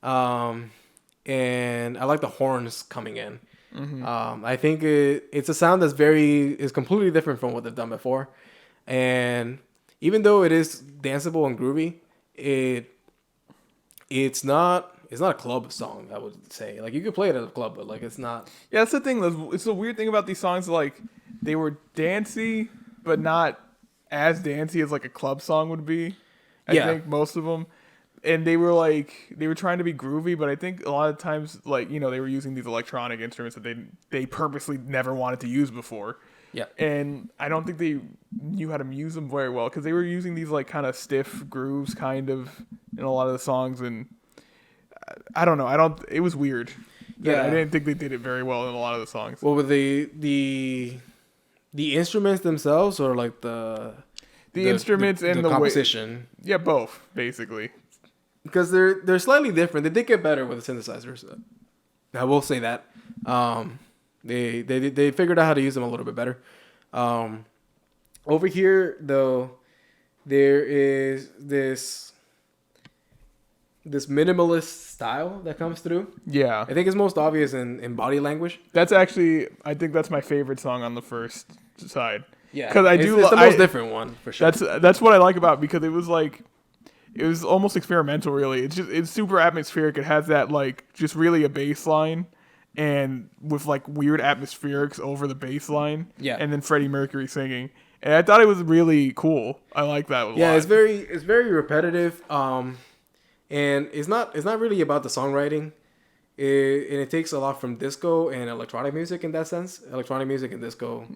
Speaker 1: And I like the horns coming in. Mm-hmm. I think it's a sound is completely different from what they've done before. And even though it is danceable and groovy, it's not a club song, I would say. Like you could play it at a club, but like it's not.
Speaker 2: Yeah, that's the thing. It's the weird thing about these songs. Like they were dancey, but not as dancey as like a club song would be. I think most of them, and they were trying to be groovy, but I think a lot of times they were using these electronic instruments that they purposely never wanted to use before.
Speaker 1: Yeah.
Speaker 2: And I don't think they knew how to use them very well because they were using these like kind of stiff grooves kind of in a lot of the songs, and I don't know. It was weird. Yeah. I didn't think they did it very well in a lot of the songs.
Speaker 1: Well, with the instruments themselves, or like the
Speaker 2: instruments and the
Speaker 1: composition.
Speaker 2: Yeah, both basically.
Speaker 1: Because they're slightly different. They did get better with the synthesizers. I will say that. They figured out how to use them a little bit better. Over here though, there is this minimalist style that comes through.
Speaker 2: Yeah.
Speaker 1: I think it's most obvious in Body Language.
Speaker 2: That's actually, I think that's my favorite song on the first side.
Speaker 1: Yeah,
Speaker 2: because
Speaker 1: it's the most different one for sure.
Speaker 2: That's what I like about it, because it was almost experimental. Really, it's super atmospheric. It has that like just really a bass line, and with like weird atmospherics over the bass line.
Speaker 1: Yeah,
Speaker 2: and then Freddie Mercury singing, And I thought it was really cool. I like that a lot.
Speaker 1: Yeah, it's very repetitive. And it's not really about the songwriting. And it takes a lot from disco and electronic music in that sense. Electronic music and disco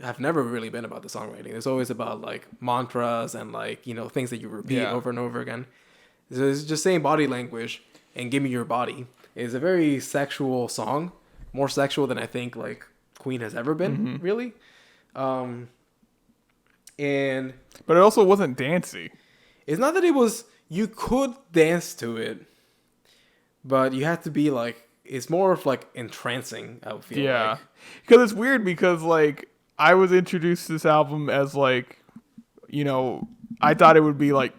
Speaker 1: have never really been about the songwriting. It's always about like mantras and like, things that you repeat over and over again. So it's just saying body language and give me your body. It's a very sexual song, more sexual than I think like Queen has ever been, really. But it
Speaker 2: also wasn't dancey.
Speaker 1: It's not that it was. You could dance to it, but you have to be like. It's more of like entrancing. I would feel.
Speaker 2: Yeah,
Speaker 1: like.
Speaker 2: Because it's weird because like I was introduced to this album as like, I thought it would be like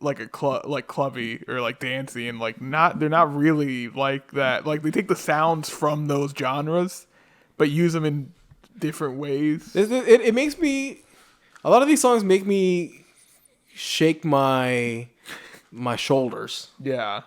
Speaker 2: a clubby or like dancey, and like they're not really like that. Like they take the sounds from those genres, but use them in different ways.
Speaker 1: It makes me. A lot of these songs make me shake my shoulders.
Speaker 2: Yeah.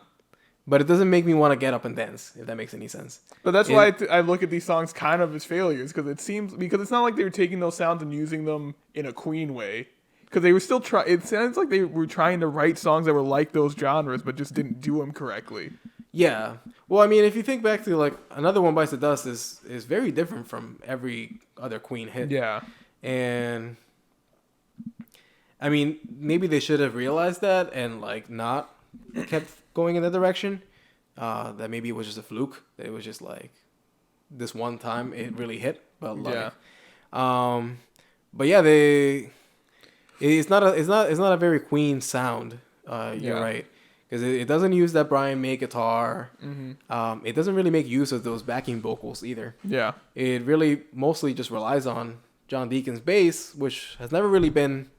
Speaker 1: But it doesn't make me want to get up and dance, if that makes any sense.
Speaker 2: But that's why I look at these songs kind of as failures, because it's not like they were taking those sounds and using them in a Queen way. Because they were still it sounds like they were trying to write songs that were like those genres, but just didn't do them correctly.
Speaker 1: Yeah. Well, I mean, if you think back to like Another One Bites the Dust is very different from every other Queen hit.
Speaker 2: Yeah.
Speaker 1: And I mean, maybe they should have realized that and like not kept going in that direction. That maybe it was just a fluke. That it was just like this one time it really hit. But like, but yeah, it's not a very Queen sound. You're right, because it doesn't use that Brian May guitar. Mm-hmm. It doesn't really make use of those backing vocals either. Yeah, it really mostly just relies on John Deacon's bass, which has never really been.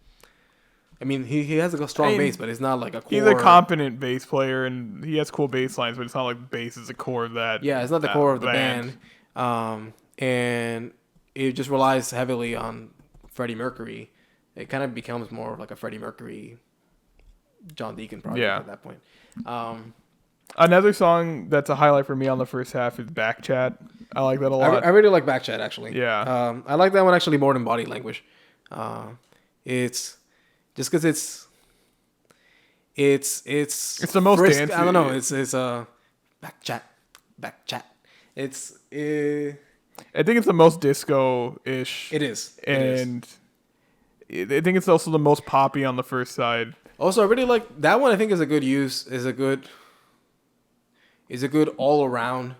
Speaker 1: I mean, he has a strong bass, but it's not like a core.
Speaker 2: He's a competent bass player, and he has cool bass lines, but it's not like bass is the core of that.
Speaker 1: Yeah, it's not the core of the band. And it just relies heavily on Freddie Mercury. It kind of becomes more like a Freddie Mercury, John Deacon project at that point.
Speaker 2: Another song that's a highlight for me on the first half is Back Chat. I like that a lot.
Speaker 1: I really like Back Chat, actually.
Speaker 2: Yeah.
Speaker 1: I like that one actually more than Body Language. It's... Just because it's
Speaker 2: the most
Speaker 1: frisk,
Speaker 2: dancey.
Speaker 1: I don't know. It's back chat. It's
Speaker 2: I think it's the most disco-ish.
Speaker 1: It is,
Speaker 2: and I think it's also the most poppy on the first side.
Speaker 1: Also, I really like that one. I think is a good use. Is a good all around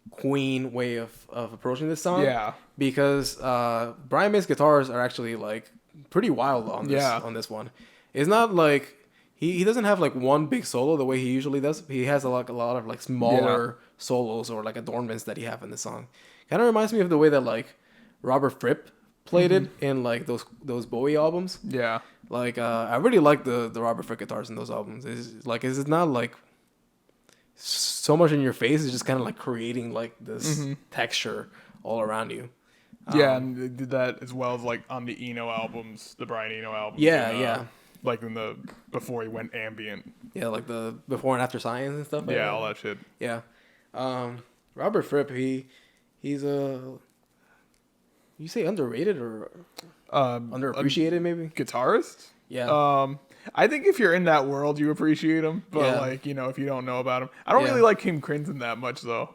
Speaker 1: Queen way of approaching this song.
Speaker 2: Yeah,
Speaker 1: because Brian May's guitars are actually like pretty wild on this one. It's not like he doesn't have like one big solo the way he usually does. He has a lot of like smaller solos or like adornments that he have in the song. Kind of reminds me of the way that like Robert Fripp played it in like those Bowie albums. Yeah, like I really like the Robert Fripp guitars in those albums. It's not like so much in your face. It's just kind of like creating like this texture all around you.
Speaker 2: Yeah, and they did that as well as like on the Eno albums, the Brian Eno albums.
Speaker 1: Yeah.
Speaker 2: Like in the before he went ambient.
Speaker 1: Yeah, like the before and after Science and stuff.
Speaker 2: Yeah, all that shit.
Speaker 1: Yeah, Robert Fripp, he's a. You say underrated or underappreciated maybe?
Speaker 2: Guitarist?
Speaker 1: Yeah.
Speaker 2: I think if you're in that world, you appreciate him. But like if you don't know about him, I don't really like King Crimson that much though.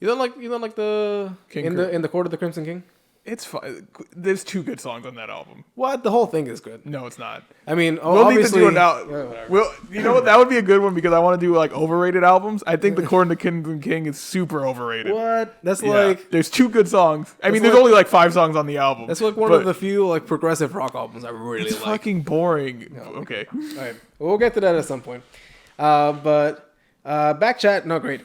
Speaker 1: You don't like the in the Court of the Crimson King?
Speaker 2: It's fun. There's 2 good songs on that album.
Speaker 1: What? The whole thing is good.
Speaker 2: No, it's not.
Speaker 1: I mean,
Speaker 2: we'll
Speaker 1: obviously,
Speaker 2: need to do it now. Well, you know what? That would be a good one because I want to do like overrated albums. I think the Court of the Crimson King is super overrated.
Speaker 1: What? That's like
Speaker 2: there's 2 good songs. I mean, there's only like 5 songs on the album.
Speaker 1: That's like one of the few like progressive rock albums I really like.
Speaker 2: It's fucking boring. No. Okay.
Speaker 1: All right. We'll get to that at some point. But Back Chat, no, great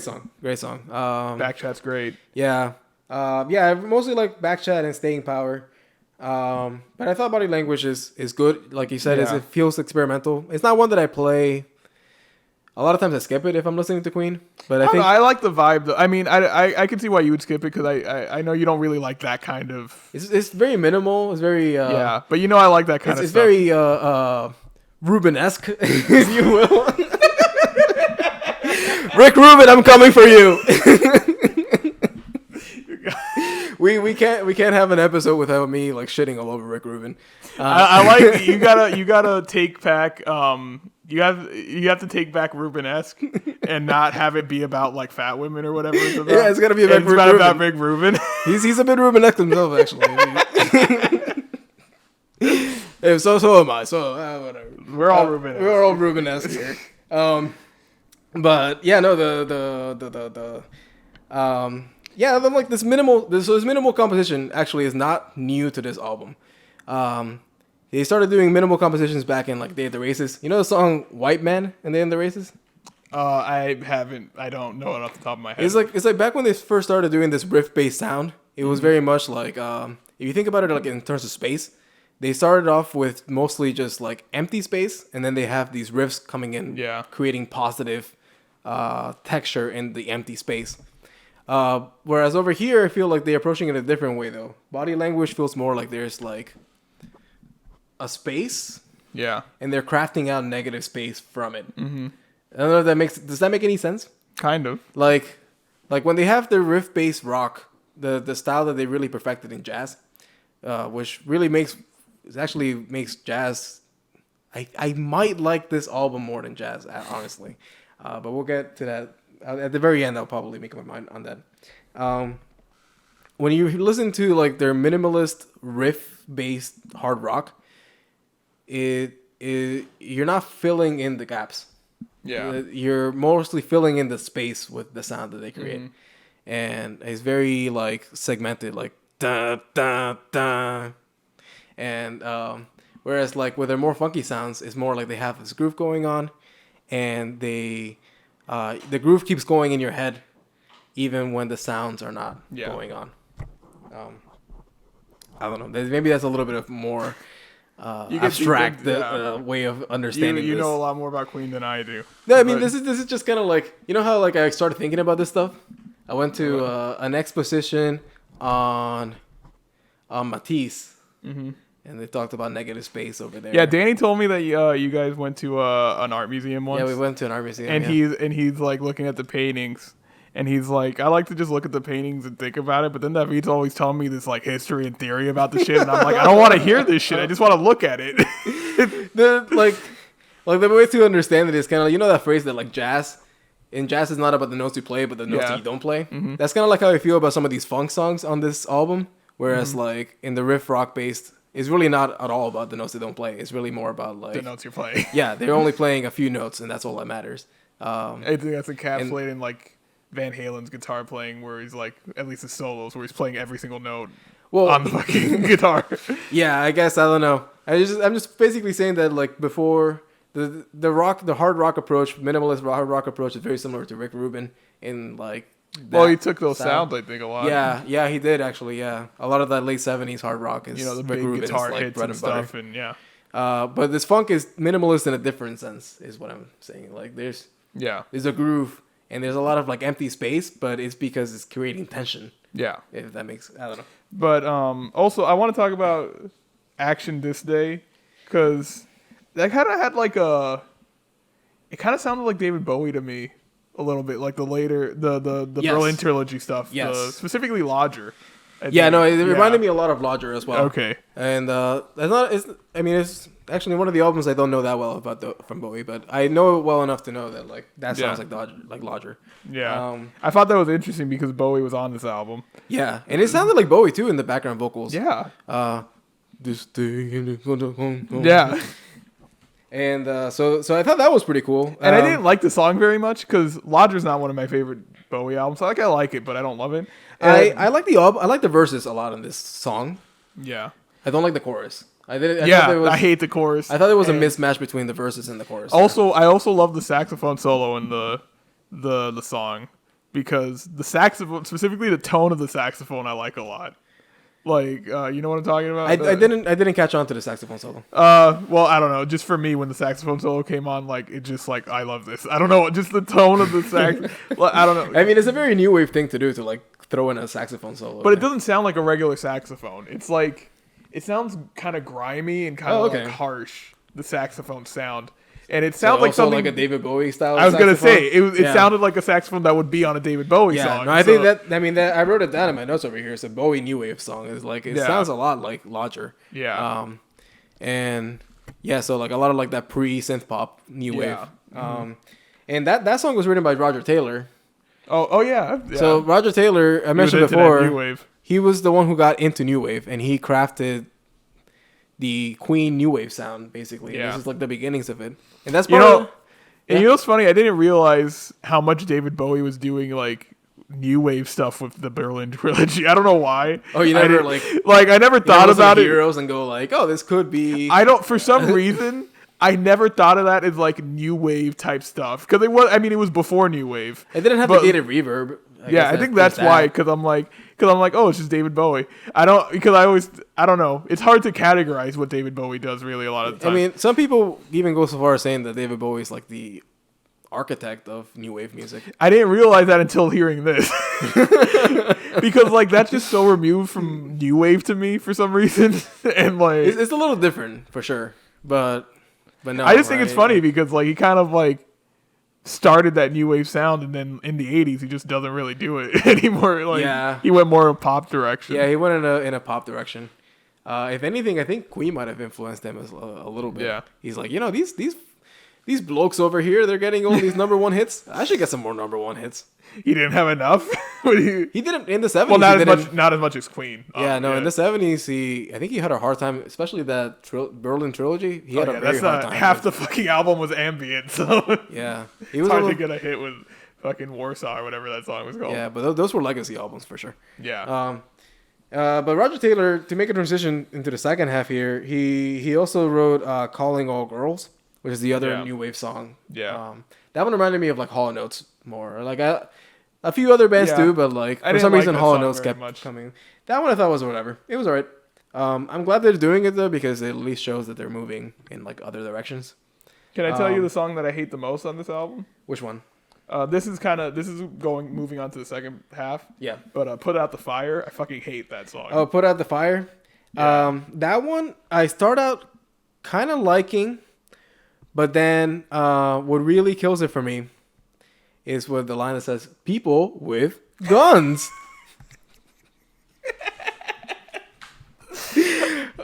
Speaker 1: song.
Speaker 2: Back Chat's great.
Speaker 1: Yeah. I mostly like Back Chat and Staying Power. But I thought Body Language is good. Like you said, it feels experimental. It's not one that I play. A lot of times I skip it if I'm listening to Queen. But I think
Speaker 2: I like the vibe though. I mean, I can see why you would skip it because I know you don't really like that kind of.
Speaker 1: It's very minimal. It's very
Speaker 2: but I like that kind of stuff.
Speaker 1: It's very Ruben-esque, if you will. Rick Rubin, I'm coming for you. we can't have an episode without me like shitting all over Rick Rubin.
Speaker 2: I like you gotta take back you have to take back Rubin-esque and not have it be about like fat women or whatever it's about.
Speaker 1: Yeah, it's gotta be about
Speaker 2: It's about Rick Rubin.
Speaker 1: He's a bit Rubin-esque himself actually. Yeah, so am I. So whatever.
Speaker 2: We're all Rubin-esque.
Speaker 1: We're all Rubin-esque here. But yeah, no, yeah, then like this minimal composition actually is not new to this album. They started doing minimal compositions back in like Day of the Races. You know the song "White Man" in Day of the Races?
Speaker 2: I haven't. I don't know it off the top of my head.
Speaker 1: It's like back when they first started doing this riff-based sound. It was very much like if you think about it like in terms of space. They started off with mostly just like empty space, and then they have these riffs coming in, creating positive texture in the empty space. Whereas over here, I feel like they're approaching it a different way, though. Body language feels more like there's like a space, and they're crafting out negative space from it. Mm-hmm. I don't know if does that make any sense? Kind of. Like when they have the riff-based rock, the style that they really perfected in jazz, which really makes jazz. I might like this album more than jazz, honestly, but we'll get to that at the very end. I'll probably make up my mind on that. When you listen to like their minimalist riff-based hard rock, you're not filling in the gaps. Yeah, you're mostly filling in the space with the sound that they create, and it's very like segmented, like da da da. And whereas like with their more funky sounds, it's more like they have this groove going on, and the groove keeps going in your head, even when the sounds are not going on. I don't know. Maybe that's a little bit of more abstract way of understanding.
Speaker 2: You know a lot more about Queen than I do.
Speaker 1: No, I mean this is just kind of like, you know how like I started thinking about this stuff. I went to an exposition on Matisse. Mm-hmm. And they talked about negative space over there.
Speaker 2: Yeah, Danny told me that you guys went to an art museum once.
Speaker 1: Yeah, we went to an art museum.
Speaker 2: And he's like looking at the paintings, and he's like, I like to just look at the paintings and think about it. But then David's always telling me this like history and theory about the shit, and I'm like, I don't want to hear this shit. I just want to look at it.
Speaker 1: Like the way to understand it is kind of, you know, that phrase that like jazz is not about the notes you play, but the notes that you don't play. Mm-hmm. That's kind of like how I feel about some of these funk songs on this album. Whereas like in the riff rock based. It's really not at all about the notes they don't play. It's really more about like
Speaker 2: the notes you're playing.
Speaker 1: Yeah, they're only playing a few notes, and that's all that matters.
Speaker 2: I think that's encapsulated in like Van Halen's guitar playing, where he's like, at least the solos, where he's playing every single note on the fucking guitar.
Speaker 1: Yeah, I guess, I don't know. I'm just basically saying that like before the hard rock approach, minimalist hard rock approach is very similar to Rick Rubin in like.
Speaker 2: Well, he took those sounds, I think, a lot.
Speaker 1: Yeah, he did actually. Yeah, a lot of that late '70s hard rock is
Speaker 2: the big Rubin's guitar like hits and stuff, and
Speaker 1: but this funk is minimalist in a different sense, is what I'm saying. Like there's a groove and there's a lot of like empty space, but it's because it's creating tension. Yeah, if that makes, I don't know.
Speaker 2: But also I want to talk about Action This Day, because that kind of had like it kind of sounded like David Bowie to me. A little bit like the Berlin trilogy stuff, specifically Lodger.
Speaker 1: It reminded me a lot of Lodger as well. Okay, and it's actually one of the albums I don't know that well about from Bowie, but I know it well enough to know that like that sounds like Lodger.
Speaker 2: Yeah, I thought that was interesting because Bowie was on this album.
Speaker 1: Yeah, and it sounded like Bowie too in the background vocals.
Speaker 2: Yeah.
Speaker 1: This thing. Yeah. And so I thought that was pretty cool.
Speaker 2: And I didn't like the song very much because Lodger's not one of my favorite Bowie albums. I like it, but I don't love it.
Speaker 1: I like the verses a lot in this song.
Speaker 2: Yeah.
Speaker 1: I don't like the chorus. I
Speaker 2: hate the chorus.
Speaker 1: I thought there was a mismatch between the verses and the chorus.
Speaker 2: Also, I also love the saxophone solo in the song, because the saxophone, specifically the tone of the saxophone, I like a lot. Like, you know what I'm talking about?
Speaker 1: I didn't catch on to the saxophone solo.
Speaker 2: Well, I don't know. Just for me, when the saxophone solo came on, like, it just, like, I love this. I don't know. Just the tone of the sax. I don't know.
Speaker 1: I mean, it's a very new wave thing to do, to, like, throw in a saxophone solo.
Speaker 2: But it doesn't sound like a regular saxophone. It's like, it sounds kind of grimy and kind of like harsh, the saxophone sound. And it sounds like
Speaker 1: also
Speaker 2: something
Speaker 1: like a David Bowie style.
Speaker 2: I was gonna
Speaker 1: saxophone.
Speaker 2: say it sounded like a saxophone that would be on a David Bowie
Speaker 1: Yeah,
Speaker 2: song.
Speaker 1: no, I think that. I mean, that I wrote it down in my notes over here. It's a Bowie new wave song. It's like it sounds a lot like Lodger.
Speaker 2: Yeah.
Speaker 1: And yeah, so like a lot of like that pre synth pop new wave.
Speaker 2: Mm-hmm.
Speaker 1: And that song was written by Roger Taylor.
Speaker 2: Oh yeah.
Speaker 1: So Roger Taylor, I mentioned
Speaker 2: into that
Speaker 1: before,
Speaker 2: new wave.
Speaker 1: he was the one who got into new wave, and he crafted the Queen new wave sound basically.
Speaker 2: Yeah.
Speaker 1: This is like the beginnings of it, and that's
Speaker 2: You
Speaker 1: part
Speaker 2: know,
Speaker 1: of,
Speaker 2: and you know what's funny? I didn't realize how much David Bowie was doing like new wave stuff with the Berlin trilogy. I don't know why.
Speaker 1: Oh, you never like
Speaker 2: I never thought about it.
Speaker 1: Heroes and go like, oh, this could be.
Speaker 2: I don't. For some reason, I never thought of that as like new wave type stuff because it was. I mean, it was before new wave.
Speaker 1: It didn't have the gated reverb.
Speaker 2: I think that's why. Because I'm like, oh, it's just David Bowie. I don't know. It's hard to categorize what David Bowie does really a lot of the time.
Speaker 1: I mean, some people even go so far as saying that David Bowie is like the architect of new wave music.
Speaker 2: I didn't realize that until hearing this. Because like that's just so removed from new wave to me for some reason. And like
Speaker 1: it's a little different for sure. But no.
Speaker 2: I just think it's funny because like he kind of like started that new wave sound, and then in the 80s he just doesn't really do it anymore. Like he went more a pop direction.
Speaker 1: Yeah, he went in a pop direction. If anything, I think Queen might have influenced him a little bit.
Speaker 2: Yeah.
Speaker 1: He's like, these blokes over here, they're getting all these number one hits. I should get some more number one hits.
Speaker 2: He didn't have enough.
Speaker 1: He didn't in the 70s.
Speaker 2: Well, not as much as Queen.
Speaker 1: Yeah, in the 70s, I think he had a hard time, especially that Berlin trilogy. He had a very hard time.
Speaker 2: Half the fucking album was ambient, so
Speaker 1: yeah, he was
Speaker 2: hard to get a hit with fucking Warsaw or whatever that song was called.
Speaker 1: Yeah, but those were legacy albums for sure.
Speaker 2: Yeah.
Speaker 1: But Roger Taylor, to make a transition into the second half here, he also wrote "Calling All Girls," which is the other new wave song.
Speaker 2: Yeah.
Speaker 1: That one reminded me of like Hall & Oates more. Like a few other bands do, but like for some reason Hall & Oates kept coming. That one I thought was whatever. It was alright. I'm glad they're doing it though because it at least shows that they're moving in like other directions.
Speaker 2: Can I tell you the song that I hate the most on this album?
Speaker 1: Which one?
Speaker 2: This is moving on to the second half.
Speaker 1: Yeah.
Speaker 2: But Put Out the Fire, I fucking hate that song.
Speaker 1: Oh, Put Out the Fire. Yeah. That one I start out kind of liking, but then what really kills it for me is with the line that says "people with guns."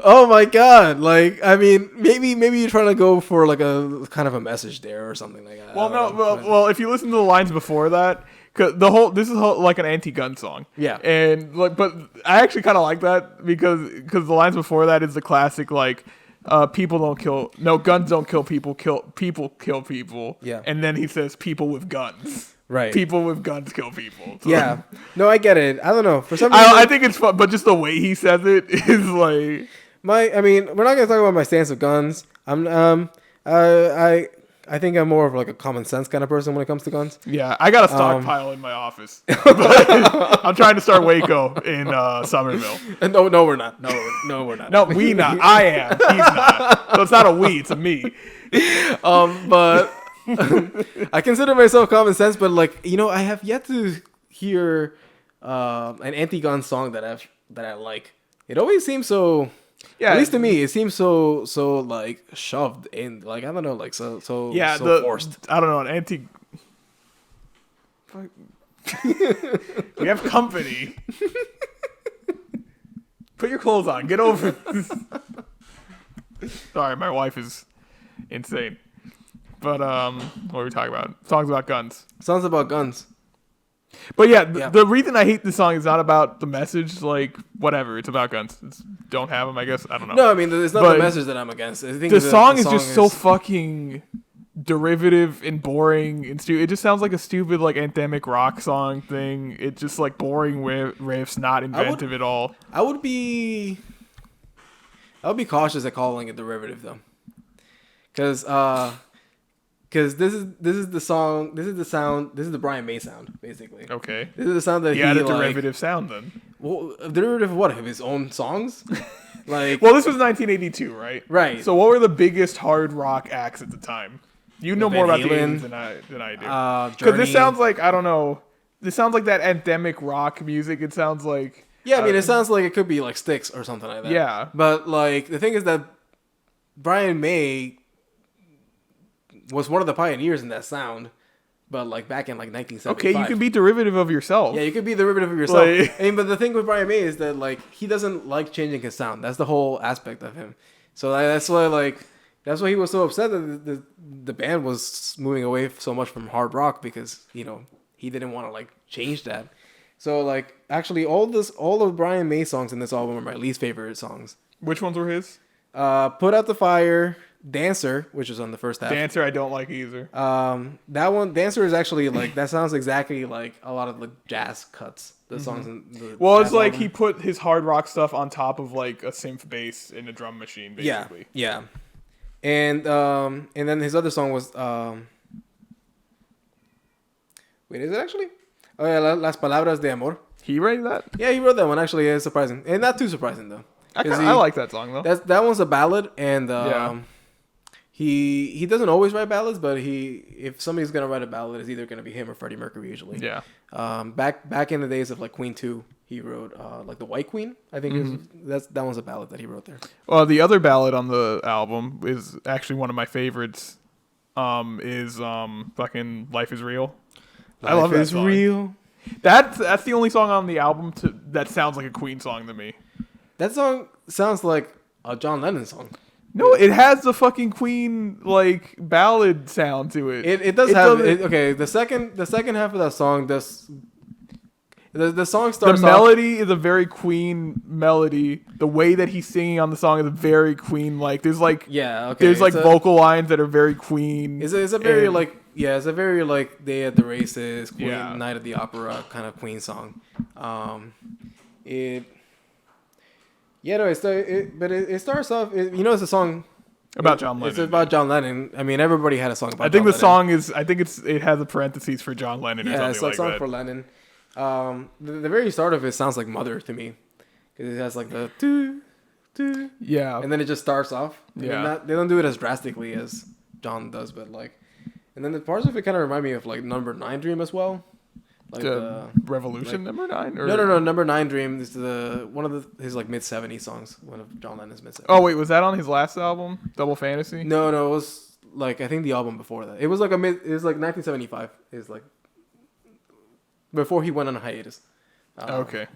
Speaker 1: Oh my god! Like, I mean, maybe you're trying to go for like a kind of a message there or something like that.
Speaker 2: Well, if you listen to the lines before that, cause this is like an anti-gun song.
Speaker 1: Yeah,
Speaker 2: and like, but I actually kind of like that because the lines before that is the classic like, guns don't kill people, people kill people.
Speaker 1: Yeah,
Speaker 2: and then he says people with guns.
Speaker 1: Right.
Speaker 2: People with guns kill people. So.
Speaker 1: Yeah. No, I get it. I don't know. For some reason,
Speaker 2: I think it's fun, but just the way he says it is like.
Speaker 1: I mean, we're not gonna talk about my stance of guns. I think I'm more of like a common sense kind of person when it comes to guns.
Speaker 2: Yeah, I got a stockpile in my office. I'm trying to start Waco in Somerville.
Speaker 1: No, we're not. No, we're not.
Speaker 2: No, we not. I am. He's not. So it's not a we. It's a me.
Speaker 1: But. I consider myself common sense, but like I have yet to hear an anti-gun song that I like. It always seems so. Yeah, at least to me, it seems so like shoved in. Like I don't know, like so forced.
Speaker 2: I don't know, an anti. We have company. Put your clothes on. Get over it. Sorry, my wife is insane. But what were we talking about? Songs about guns.
Speaker 1: Songs about guns.
Speaker 2: But yeah, the reason I hate this song is not about the message. Like whatever, it's about guns. Don't have them, I guess. I don't know.
Speaker 1: No, I mean it's not the message that I'm against. I think
Speaker 2: the song is just so fucking derivative and boring and stupid. It just sounds like a stupid like anthemic rock song thing. It's just like boring riffs, not inventive at all.
Speaker 1: I would be cautious at calling it derivative though, because this is the song, this is the sound, this is the Brian May sound, basically.
Speaker 2: Okay.
Speaker 1: This is the sound that
Speaker 2: he had a derivative sound then.
Speaker 1: Well, a derivative of what? Of his own songs? Like.
Speaker 2: Well, this was 1982, right?
Speaker 1: Right.
Speaker 2: So what were the biggest hard rock acts at the time? You know more about the 80s than I do. Because this sounds like, I don't know, this sounds like that anthemic rock music. It sounds like.
Speaker 1: Yeah, I mean, it sounds like it could be like Styx or something like that.
Speaker 2: Yeah.
Speaker 1: But like, the thing is that Brian May was one of the pioneers in that sound. But like back in like 1975.
Speaker 2: Okay, you can be derivative of yourself.
Speaker 1: Yeah, you could be derivative of yourself.
Speaker 2: Like-
Speaker 1: I mean, but the thing with Brian May is that like he doesn't like changing his sound. That's the whole aspect of him. So that's why he was so upset that the band was moving away so much from hard rock because he didn't want to like change that. So like actually all of Brian May songs in this album are my least favorite songs.
Speaker 2: Which ones were his?
Speaker 1: Put Out the Fire, Dancer, which is on the first half.
Speaker 2: Dancer, I don't like either.
Speaker 1: That one, Dancer, is actually like that sounds exactly like a lot of the jazz cuts. The songs in the
Speaker 2: It's like album. He put his hard rock stuff on top of like a synth bass in a drum machine, basically.
Speaker 1: Yeah. And then his other song was wait, is it actually? Oh yeah, Las Palabras de Amor.
Speaker 2: He wrote that?
Speaker 1: Yeah, he wrote that one. Actually, it's surprising, and not too surprising though.
Speaker 2: I like that song though.
Speaker 1: That one's a ballad, and he doesn't always write ballads, but if somebody's gonna write a ballad, it's either gonna be him or Freddie Mercury usually.
Speaker 2: Yeah.
Speaker 1: Back in the days of like Queen 2, he wrote like the White Queen. I think that one's a ballad that he wrote there.
Speaker 2: Well, the other ballad on the album is actually one of my favorites. Is fucking Life Is Real. I love that song. Real. That's the only song on the album that sounds like a Queen song to me.
Speaker 1: That song sounds like a John Lennon song.
Speaker 2: No, it has the fucking Queen like ballad sound to it.
Speaker 1: It does have it, okay. The second half of that song does. The song starts.
Speaker 2: The melody is a very Queen melody. The way that he's singing on the song is very Queen like. There's like There's like vocal lines that are very Queen.
Speaker 1: It's a very it's a very like Day at the Races, Queen, Night at the Opera kind of Queen song. It starts off. It's a song
Speaker 2: about John Lennon.
Speaker 1: It's about John Lennon. I mean, everybody had a song about.
Speaker 2: I think
Speaker 1: John
Speaker 2: the song is. I think it has a parentheses for John Lennon. Or something
Speaker 1: it's a song
Speaker 2: that.
Speaker 1: for Lennon. The very start of it sounds like Mother to me, because it has like the doo, doo, and then it just starts off. They don't do it as drastically as John does, but like, and then the parts of it kind of remind me of like Number 9 Dream as well. Like
Speaker 2: the Revolution Number 9? Or?
Speaker 1: No. Number 9 Dream is one of his like mid-70s songs. One of John Lennon's mid-70s.
Speaker 2: Oh wait, was that on his last album, Double Fantasy?
Speaker 1: No, it was like I think the album before that. It was like it was like 1975. It was like before he went on a hiatus.
Speaker 2: Okay.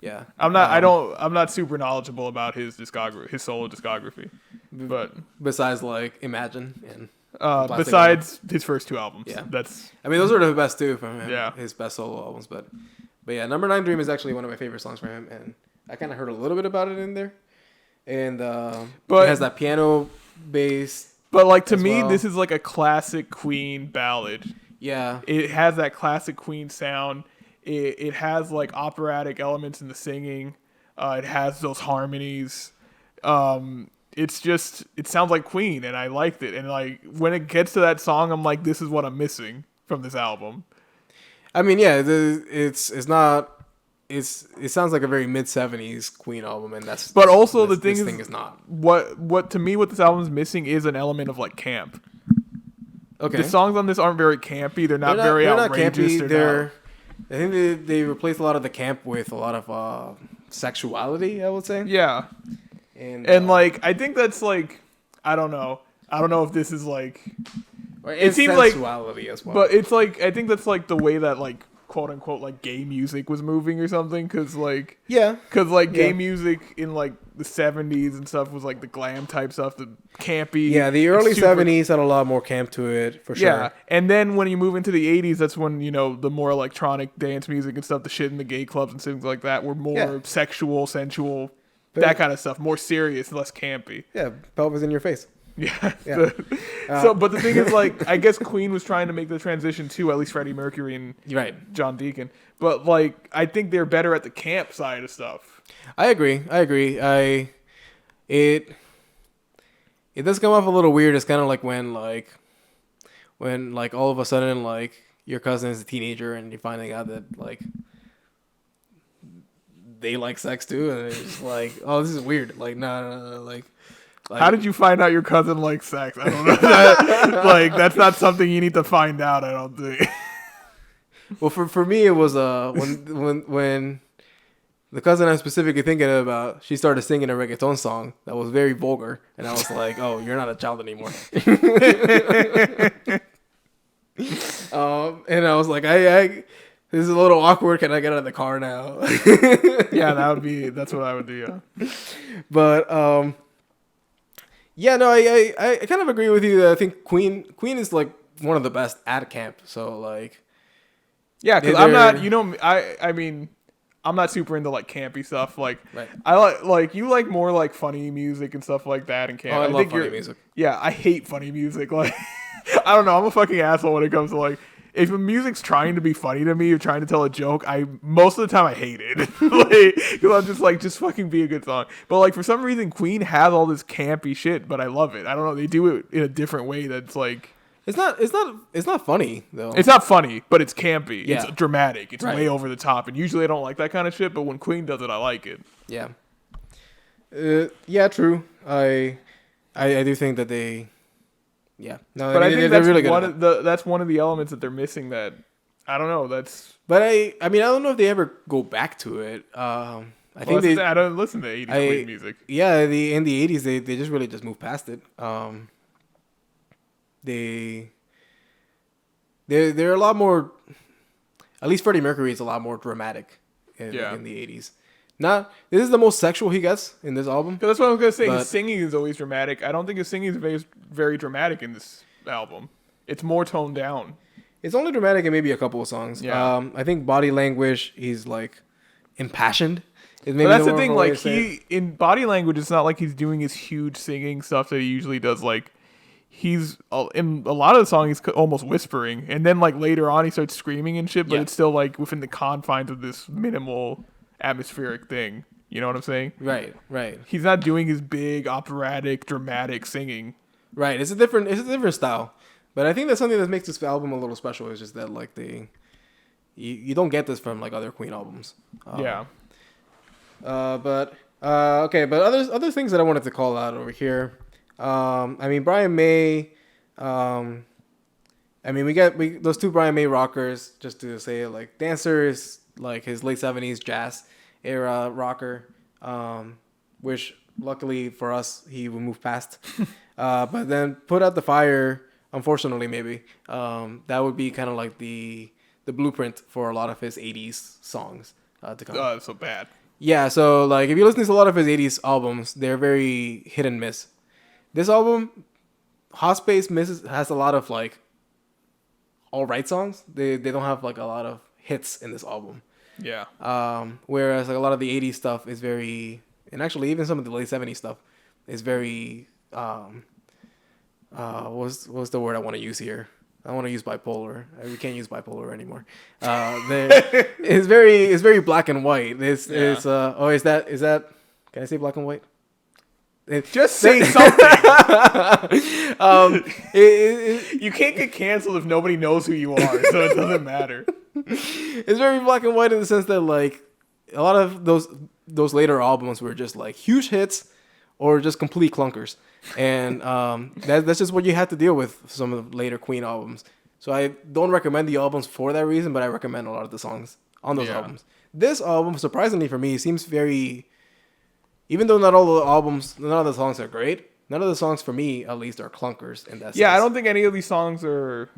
Speaker 1: Yeah.
Speaker 2: I'm not super knowledgeable about his solo discography, but
Speaker 1: besides like Imagine and.
Speaker 2: Besides his first 2 albums.
Speaker 1: Yeah.
Speaker 2: I
Speaker 1: mean, those are the best too from him.
Speaker 2: Yeah.
Speaker 1: His best solo albums. But yeah, Number 9 Dream is actually one of my favorite songs from him. And I kind of heard a little bit about it in there. And but it has that piano bass.
Speaker 2: But like to me, this is like a classic Queen ballad.
Speaker 1: Yeah.
Speaker 2: It has that classic Queen sound. It has like operatic elements in the singing. It has those harmonies. It sounds like Queen, and I liked it. And like when it gets to that song, I'm like, this is what I'm missing from this album.
Speaker 1: I mean, yeah, it sounds like a very mid-70s Queen album, and that's.
Speaker 2: But also
Speaker 1: the
Speaker 2: thing
Speaker 1: is not
Speaker 2: what to me what this album is missing is an element of like camp.
Speaker 1: Okay.
Speaker 2: The songs on this aren't very campy. They're not very outrageous.
Speaker 1: Not campy. I think they replaced a lot of the camp with a lot of sexuality, I would say.
Speaker 2: Yeah. And like I think that's like I don't know if this is like
Speaker 1: it seems sensuality as well.
Speaker 2: But it's like I think that's like the way that like quote unquote like gay music was moving or something because gay music in like the 70s and stuff was like the glam type stuff, the campy.
Speaker 1: Yeah, the early 70s had a lot more camp to it for sure. Yeah,
Speaker 2: and then when you move into the 80s, that's when the more electronic dance music and stuff, the shit in the gay clubs and things like that were more sexual, sensual. That kind of stuff, more serious, less campy.
Speaker 1: Yeah, pelvis in your face.
Speaker 2: Yeah. But the thing is, like, I guess Queen was trying to make the transition too, at least Freddie Mercury and John Deacon. But like, I think they're better at the camp side of stuff.
Speaker 1: I agree. It does come off a little weird. It's kind of like when all of a sudden like your cousin is a teenager and you're finding out that like. They like sex too, and it's just like, oh, this is weird. Like, no, like.
Speaker 2: How did you find out your cousin likes sex? I don't know. Like, that's not something you need to find out. I don't think.
Speaker 1: Well, for me, it was when the cousin I'm specifically thinking about, she started singing a reggaeton song that was very vulgar, and I was like, "Oh, you're not a child anymore." And I was like, I this is a little awkward. Can I get out of the car now?
Speaker 2: Yeah, that's what I would do. Yeah.
Speaker 1: But yeah, no, I kind of agree with you. That I think Queen is like one of the best at camp. So like,
Speaker 2: Yeah, because I'm not, I mean, I'm not super into like campy stuff. Like,
Speaker 1: right.
Speaker 2: I like you like more like funny music and stuff like that in camp.
Speaker 1: Oh, I love
Speaker 2: think
Speaker 1: funny music.
Speaker 2: Yeah, I hate funny music. Like, I don't know, I'm a fucking asshole when it comes to like, if the music's trying to be funny to me or trying to tell a joke, most of the time I hate it. Like, because I'm just like, just fucking be a good song. But like for some reason, Queen has all this campy shit, but I love it. I don't know, they do it in a different way that's like.
Speaker 1: It's not funny though.
Speaker 2: It's not funny, but it's campy.
Speaker 1: Yeah.
Speaker 2: It's dramatic. It's
Speaker 1: right.
Speaker 2: way over the top. And usually I don't like that kind of shit, but when Queen does it, I like it.
Speaker 1: Yeah. Yeah, true. I do think that they. Yeah. No,
Speaker 2: but I think that's
Speaker 1: really good
Speaker 2: that's one of the elements that they're missing. That I don't know. That's.
Speaker 1: But I mean, I don't know if they ever go back to it. I think
Speaker 2: I don't listen to 80s Queen music.
Speaker 1: Yeah, in the 80s they just really just moved past it. They're a lot more. At least Freddie Mercury is a lot more dramatic in the 80s. This is the most sexual he gets in this album.
Speaker 2: That's what I was gonna say. His singing is always dramatic. I don't think his singing is very, very dramatic in this album. It's more toned down.
Speaker 1: It's only dramatic in maybe a couple of songs.
Speaker 2: Yeah.
Speaker 1: I think Body Language, he's like impassioned.
Speaker 2: But that's the thing. Like in Body Language, it's not like he's doing his huge singing stuff that he usually does. Like he's in a lot of the song, he's almost whispering, and then like later on, he starts screaming and shit. But it's still like within the confines of this minimal atmospheric thing. You know what I'm saying?
Speaker 1: Right. He's
Speaker 2: not doing his big operatic, dramatic singing.
Speaker 1: Right. It's a different style. But I think that's something that makes this album a little special. Is just that like you don't get this from like other Queen albums. But other things that I wanted to call out over here. I mean, Brian May. I mean, we those two Brian May rockers. Just to say it, like Dancer is like his late 70s jazz era rocker, which luckily for us he would move past. But then Put Out the Fire, unfortunately, maybe that would be kind of like the blueprint for a lot of his 80s songs to come.
Speaker 2: Oh, so bad.
Speaker 1: Yeah, so like if you listen to a lot of his 80s albums, they're very hit and miss. This album, Hot Space has a lot of like all right songs. They don't have like a lot of hits in this album.
Speaker 2: Yeah.
Speaker 1: Whereas like a lot of the 80s stuff is very, and actually even some of the late 70s stuff is very what's the word I want to use here? I want to use bipolar. We can't use bipolar anymore. It's very black and white. Is that can I say black and white?
Speaker 2: Just say something. You can't get canceled if nobody knows who you are, so it doesn't matter.
Speaker 1: It's very black and white in the sense that like a lot of those later albums were just like huge hits or just complete clunkers, and that's just what you had to deal with some of the later Queen albums. So I don't recommend the albums for that reason, but I recommend a lot of the songs on those albums. This album, surprisingly for me, seems very. Even though not all the albums, none of the songs are great. None of the songs, for me at least, are clunkers in that sense.
Speaker 2: Yeah, I don't think any of these songs are,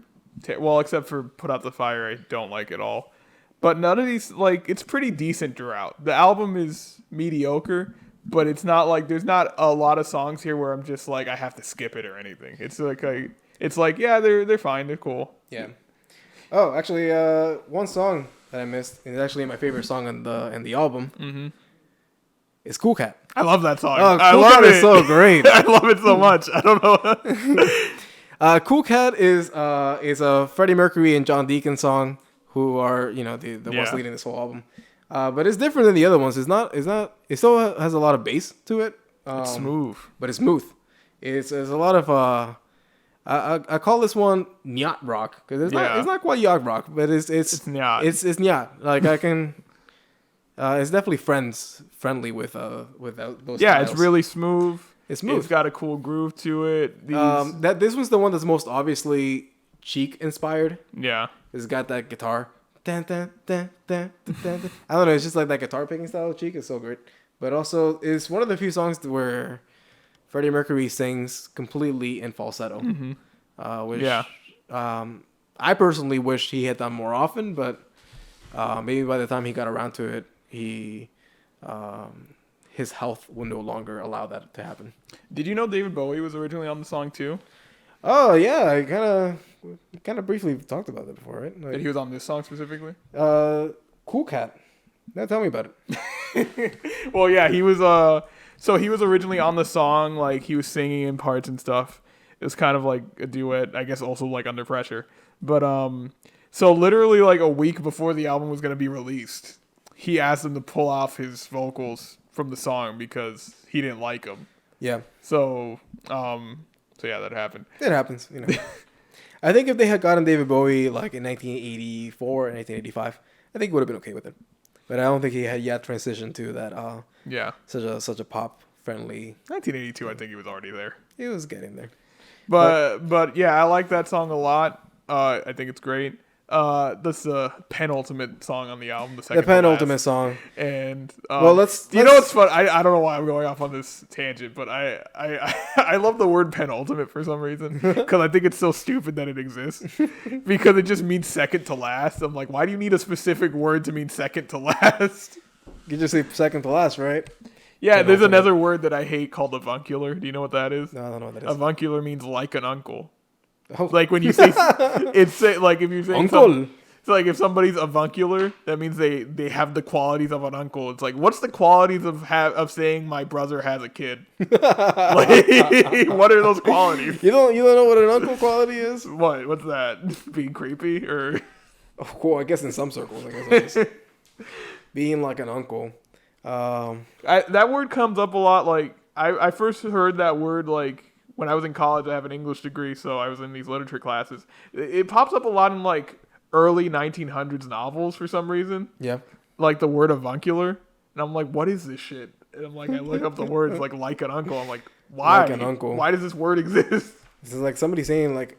Speaker 2: well, except for Put Out the Fire, I don't like at all. But none of these, like, it's pretty decent throughout. The album is mediocre, but it's not like, there's not a lot of songs here where I'm just like, I have to skip it or anything. It's like, yeah, they're fine, they're cool.
Speaker 1: Yeah. Oh, actually, one song that I missed is actually my favorite song in the album. Mm-hmm. It's Cool Cat.
Speaker 2: I love that song.
Speaker 1: Oh, Cool Cat is so great.
Speaker 2: I love it so much. I don't know.
Speaker 1: Cool Cat is a Freddie Mercury and John Deacon song, who are the ones leading this whole album. But it's different than the other ones. It's not. It still has a lot of bass to it.
Speaker 2: It's smooth.
Speaker 1: But it's smooth. It's a lot of. I call this one yacht rock because it's not quite yacht rock, but it's
Speaker 2: yacht.
Speaker 1: It's yacht. Like I can. It's definitely friendly with those.
Speaker 2: Yeah,
Speaker 1: styles.
Speaker 2: It's really smooth.
Speaker 1: It's smooth.
Speaker 2: It's got a cool groove to it.
Speaker 1: This was the one that's most obviously Cheek inspired.
Speaker 2: Yeah,
Speaker 1: It's got that guitar. dun, dun, dun, dun, dun, dun, dun. I don't know. It's just like that guitar picking style of Cheek is so great. But also, it's one of the few songs where Freddie Mercury sings completely in falsetto, which
Speaker 2: Yeah.
Speaker 1: I personally wish he had done more often. But maybe by the time he got around to it, his health would no longer allow that to happen.
Speaker 2: Did you know David Bowie was originally on the song too?
Speaker 1: Oh yeah, I kind of briefly talked about that before, right?
Speaker 2: That he was on this song specifically?
Speaker 1: Cool Cat. Now tell me about
Speaker 2: it. Well, yeah, he was so he was originally on the song, like he was singing in parts and stuff. It was kind of like a duet, I guess also like Under Pressure. But so literally like a week before the album was going to be released, he asked him to pull off his vocals from the song because he didn't like them.
Speaker 1: Yeah.
Speaker 2: So yeah, that happened.
Speaker 1: It happens, you know. I think if they had gotten David Bowie like in 1984 or 1985, I think he would have been okay with it. But I don't think he had yet transitioned to that. Such a pop friendly.
Speaker 2: 1982, I think he was already there.
Speaker 1: He was getting there.
Speaker 2: But yeah, I like that song a lot. I think it's great. That's the penultimate song on the album. The
Speaker 1: penultimate song.
Speaker 2: And
Speaker 1: let's.
Speaker 2: You know what's fun? I don't know why I'm going off on this tangent, but I love the word penultimate for some reason because I think it's so stupid that it exists because it just means second to last. I'm like, why do you need a specific word to mean second to last?
Speaker 1: You just say second to last, right?
Speaker 2: Yeah, there's another word that I hate called avuncular. Do you know what that is?
Speaker 1: No, I don't know what that is.
Speaker 2: Avuncular means like an uncle.
Speaker 1: Oh.
Speaker 2: Like when you say it's like if you say
Speaker 1: uncle.
Speaker 2: So like if somebody's avuncular, that means they have the qualities of an uncle. It's like, what's the qualities of saying my brother has a kid? Like, what are those qualities?
Speaker 1: You don't know what an uncle quality is?
Speaker 2: What's that? Being creepy or?
Speaker 1: Oh, cool. I guess in some circles, I guess it is. Being like an uncle.
Speaker 2: That word comes up a lot. Like I first heard that word like when I was in college. I have an English degree, so I was in these literature classes. It pops up a lot in like early 1900s novels for some reason.
Speaker 1: Yeah.
Speaker 2: Like the word avuncular. And I'm like, what is this shit? And I'm like, I look up the words like an uncle. I'm like, why?
Speaker 1: Like an uncle.
Speaker 2: Why does this word exist?
Speaker 1: This is like somebody saying like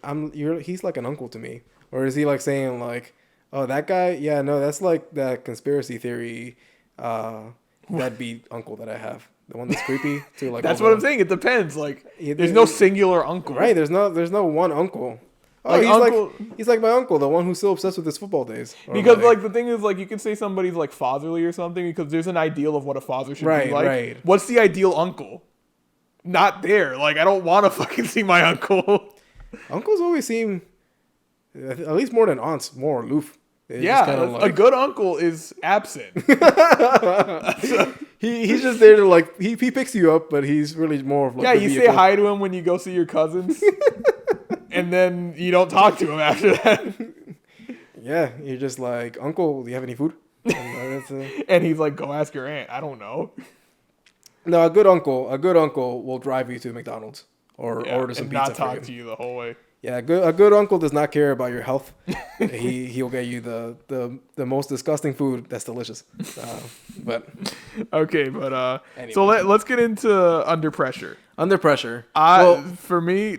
Speaker 1: he's like an uncle to me. Or is he like saying like, oh, that guy? Yeah, no, that's like that conspiracy theory that'd be uncle that I have. The one that's creepy too. Like
Speaker 2: that's what I'm saying. It depends. Like there's no singular uncle.
Speaker 1: Right. There's no one uncle. Oh, like he's like my uncle, the one who's still obsessed with his football days.
Speaker 2: Because like the thing is like you can say somebody's like fatherly or something because there's an ideal of what a father should be like.
Speaker 1: Right.
Speaker 2: What's the ideal uncle? Not there. Like I don't want to fucking see my uncle.
Speaker 1: Uncles always seem, at least more than aunts, more aloof.
Speaker 2: A good uncle is absent.
Speaker 1: He's just there to like he picks you up, but he's really more of like
Speaker 2: you say hi to him when you go see your cousins, and then you don't talk to him after that.
Speaker 1: Yeah, you're just like, uncle, do you have any food?
Speaker 2: And he's like, go ask your aunt. I don't know.
Speaker 1: No, a good uncle will drive you to McDonald's or order some pizza.
Speaker 2: And not talk to you the whole way.
Speaker 1: Yeah, a good uncle does not care about your health. He'll get you the most disgusting food that's delicious.
Speaker 2: Anyway. So let's get into Under Pressure.
Speaker 1: Under Pressure.
Speaker 2: For me,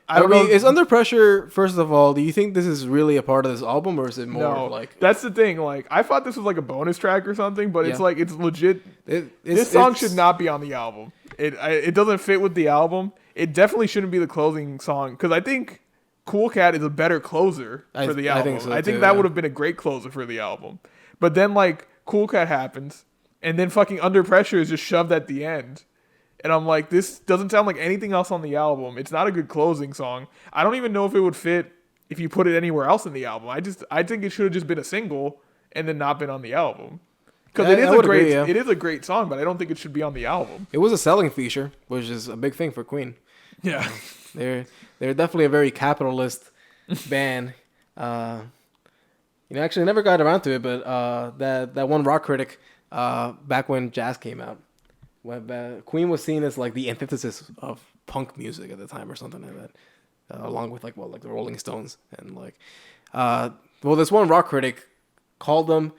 Speaker 1: is Under Pressure, first of all, do you think this is really a part of this album or is it more like...
Speaker 2: That's the thing. Like I thought this was like a bonus track or something, but it's like it's legit. This song should not be on the album. It doesn't fit with the album. It definitely shouldn't be the closing song because I think Cool Cat is a better closer for the album. I think that would have been a great closer for the album. But then like Cool Cat happens and then fucking Under Pressure is just shoved at the end. And I'm like, this doesn't sound like anything else on the album. It's not a good closing song. I don't even know if it would fit if you put it anywhere else in the album. I think it should have just been a single and then not been on the album. Because it is a great song, but I don't think it should be on the album.
Speaker 1: It was a selling feature, which is a big thing for Queen.
Speaker 2: Yeah.
Speaker 1: They're definitely a very capitalist band. Actually never got around to it, but that one rock critic back when jazz came out, when Queen was seen as like the antithesis of punk music at the time or something like that, along with like the Rolling Stones and this one rock critic called them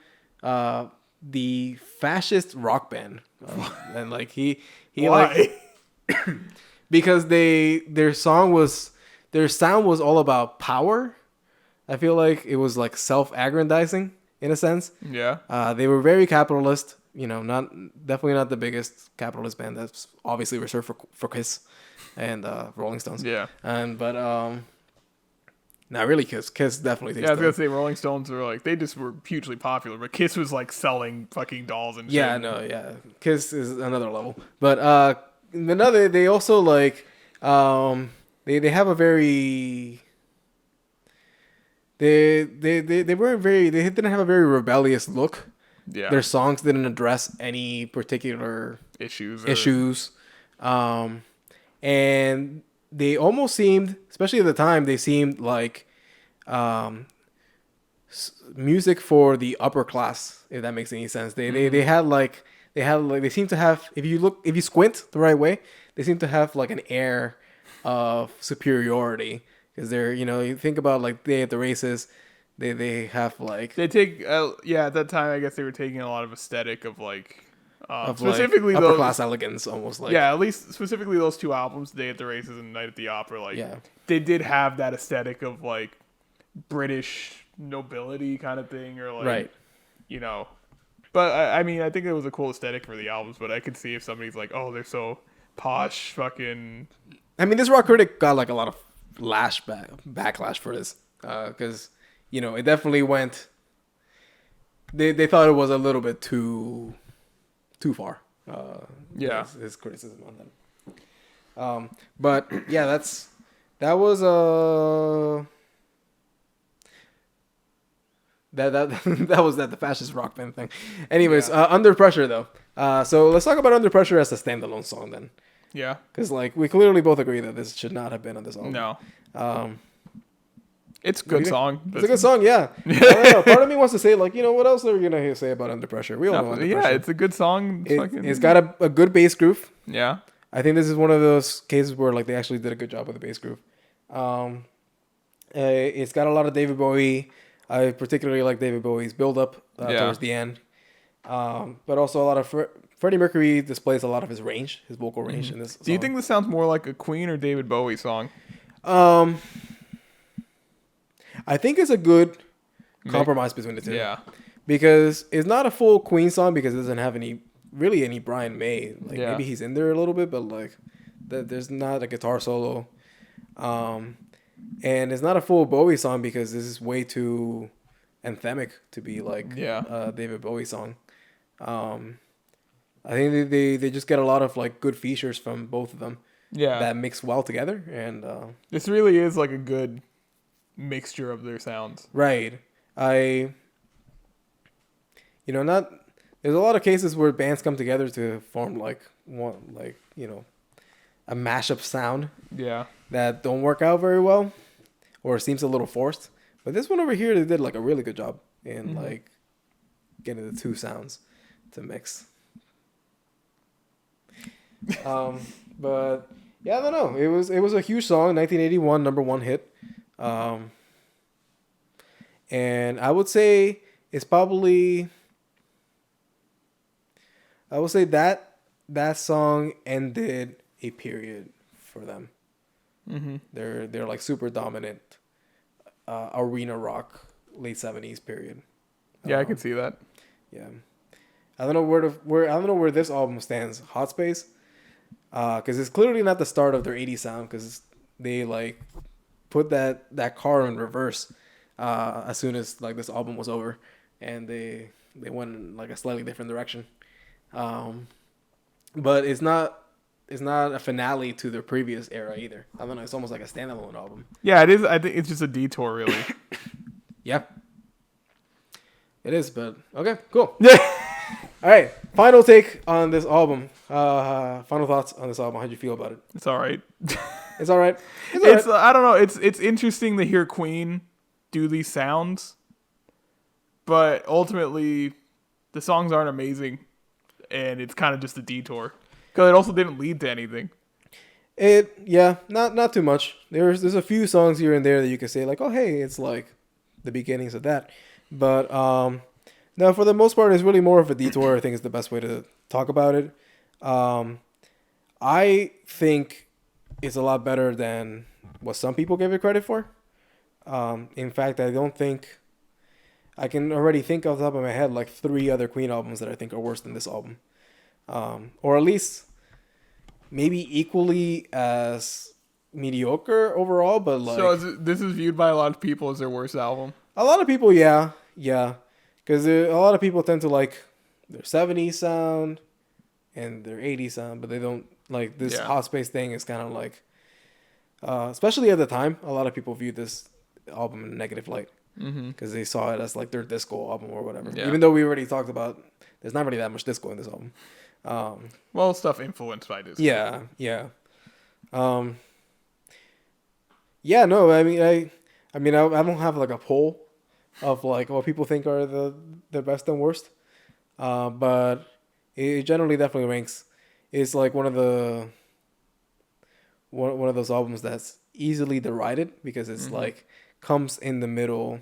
Speaker 1: the fascist rock band, and like he
Speaker 2: Why?
Speaker 1: like because their sound was all about power. I feel like it was like self-aggrandizing in a sense.
Speaker 2: Yeah.
Speaker 1: They were very capitalist. Definitely not the biggest capitalist band. That's obviously reserved for Kiss and Rolling Stones.
Speaker 2: Yeah.
Speaker 1: But not really Kiss. Kiss definitely takes.
Speaker 2: Yeah, I was gonna say Rolling Stones were like they just were hugely popular, but Kiss was like selling fucking dolls and shit.
Speaker 1: Yeah, no, yeah. Kiss is another level. But they also like they have a very they weren't very they didn't have a very rebellious look.
Speaker 2: Yeah.
Speaker 1: Their songs didn't address any particular issues. And they almost seemed, especially at the time, they seemed like music for the upper class, if that makes any sense. They seem to have, if you squint the right way, they seem to have like an air of superiority, because they're, you think about like Day at the Races, they have like
Speaker 2: they take at that time I guess they were taking a lot of aesthetic of like
Speaker 1: specifically like upper class elegance, almost like,
Speaker 2: at least specifically those two albums, Day at the Races and Night at the Opera, like they did have that aesthetic of like British nobility kind of thing, or like
Speaker 1: right.
Speaker 2: But I mean, I think it was a cool aesthetic for the albums, but I could see if somebody's like, oh, they're so posh, fucking.
Speaker 1: I mean, this rock critic got like a lot of backlash for this, because it definitely went. They thought it was a little bit too far. His criticism on them. But yeah, that was the fascist rock band thing. Anyways, Under Pressure though. So let's talk about Under Pressure as a standalone song then.
Speaker 2: Yeah.
Speaker 1: Because like we clearly both agree that this should not have been on this album.
Speaker 2: No. It's a good song.
Speaker 1: It's a good song, yeah. I don't know. Part of me wants to say like, what else are we gonna say about Under Pressure? We all know Under Pressure.
Speaker 2: Yeah, it's a good song.
Speaker 1: It's got a good bass groove.
Speaker 2: Yeah.
Speaker 1: I think this is one of those cases where like they actually did a good job with the bass groove. It's got a lot of David Bowie. I particularly like David Bowie's build up towards the end. But also a lot of Freddie Mercury displays a lot of his range, his vocal range in this song.
Speaker 2: Do you think this sounds more like a Queen or David Bowie song?
Speaker 1: I think it's a good compromise between the two.
Speaker 2: Yeah.
Speaker 1: Because it's not a full Queen song because it doesn't have any Brian May. Like maybe he's in there a little bit, but like there's not a guitar solo. And it's not a full Bowie song because this is way too anthemic to be like a David Bowie song. I think they just get a lot of like good features from both of them. Yeah. That mix well together, and
Speaker 2: this really is like a good mixture of their sounds.
Speaker 1: Right. There's a lot of cases where bands come together to form like a mashup sound. Yeah. That don't work out very well, or seems a little forced. But this one over here, they did like a really good job in like getting the two sounds to mix. But yeah, I don't know. It was a huge song, 1981 #1 hit. And I would say it's probably. I would say that song ended a period for them. Mm-hmm. They're like super dominant arena rock late 70s period.
Speaker 2: Yeah, I can see that.
Speaker 1: Yeah, I don't know where this album stands. Hot Space, because it's clearly not the start of their 80s sound, because they like put that car in reverse as soon as like this album was over, and they went in like a slightly different direction. But it's not a finale to their previous era either. I don't know. It's almost like a standalone album.
Speaker 2: Yeah, it is. I think it's just a detour, really.
Speaker 1: Yeah, it is. But okay, cool. Yeah. All right. Final take on this album. Final thoughts on this album. How'd you feel about it?
Speaker 2: It's all right.
Speaker 1: It's all right.
Speaker 2: It's I don't know. It's interesting to hear Queen do these sounds, but ultimately, the songs aren't amazing, and it's kind of just a detour. Because it also didn't lead to anything.
Speaker 1: Not too much. There's a few songs here and there that you could say like, oh hey, it's like the beginnings of that. But no, for the most part, it's really more of a detour. I think is the best way to talk about it. I think it's a lot better than what some people give it credit for. In fact, I don't think I can already think off the top of my head like 3 other Queen albums that I think are worse than this album, or at least maybe equally as mediocre overall. But like,
Speaker 2: So this is viewed by a lot of people as their worst album.
Speaker 1: a lot of people, yeah, because a lot of people tend to like their 70s sound and their 80s sound, but they don't like this hot space thing. Is kind of like, especially at the time, a lot of people viewed this album in a negative light. Because they saw it as like their disco album or whatever.
Speaker 2: Yeah.
Speaker 1: Even though we already talked about, there's not really that much disco in this album.
Speaker 2: Well, stuff influenced by disco.
Speaker 1: Yeah. Yeah. No. I mean, I don't have like a poll of like what people think are the best and worst. But it generally definitely ranks. It's like one of those albums that's easily derided because it's like comes in the middle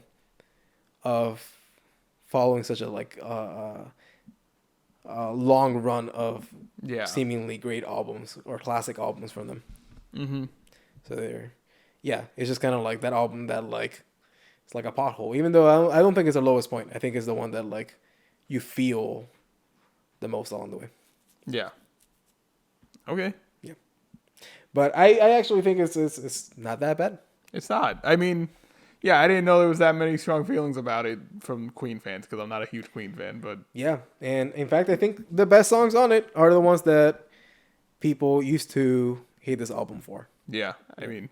Speaker 1: of following such a like long run of seemingly great albums or classic albums from them. So it's just kind of like that album that like it's like a pothole. Even though I don't think it's the lowest point. I think it's the one that like you feel the most along the way.
Speaker 2: Yeah. Okay.
Speaker 1: Yeah. But I actually think it's not that bad.
Speaker 2: It's not. I mean, yeah, I didn't know there was that many strong feelings about it from Queen fans because I'm not a huge Queen fan, but
Speaker 1: yeah, and in fact, I think the best songs on it are the ones that people used to hate this album for.
Speaker 2: Yeah, I mean,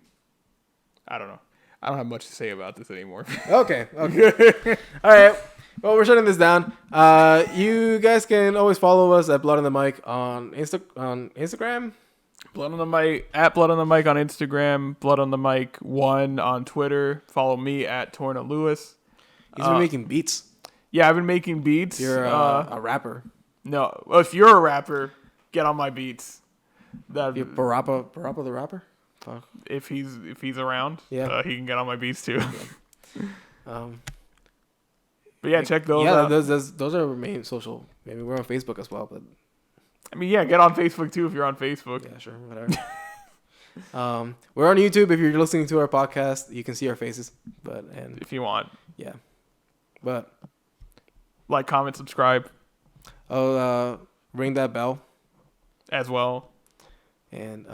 Speaker 2: I don't know. I don't have much to say about this anymore.
Speaker 1: Okay. All right. Well, we're shutting this down. You guys can always follow us at Blood on the Mic on Instagram.
Speaker 2: Blood on the Mic at Blood on the Mic on Instagram, Blood on the Mic 1 on Twitter. Follow me at Torna Lewis.
Speaker 1: He's been making beats.
Speaker 2: Yeah, I've been making beats.
Speaker 1: You're a rapper.
Speaker 2: No, if you're a rapper, get on my beats.
Speaker 1: Parappa the rapper. Fuck.
Speaker 2: If he's around, he can get on my beats too.
Speaker 1: Yeah.
Speaker 2: But yeah, check those
Speaker 1: out.
Speaker 2: Yeah,
Speaker 1: those are our main social. Maybe we're on Facebook as well, but.
Speaker 2: I mean, yeah, get on Facebook too if you're on Facebook.
Speaker 1: Yeah, sure, whatever. We're on YouTube. If you're listening to our podcast, you can see our faces. And
Speaker 2: if you want,
Speaker 1: yeah. But
Speaker 2: like, comment, subscribe.
Speaker 1: Ring that bell
Speaker 2: as well.
Speaker 1: And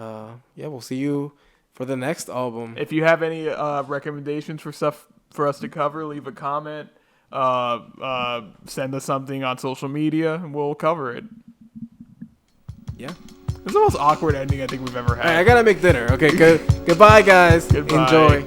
Speaker 1: we'll see you for the next album.
Speaker 2: If you have any recommendations for stuff for us to cover, leave a comment. Send us something on social media, and we'll cover it.
Speaker 1: Yeah.
Speaker 2: It's the most awkward ending I think we've ever had.
Speaker 1: All right, I gotta make dinner. Okay, good. Goodbye, guys.
Speaker 2: Goodbye.
Speaker 1: Enjoy.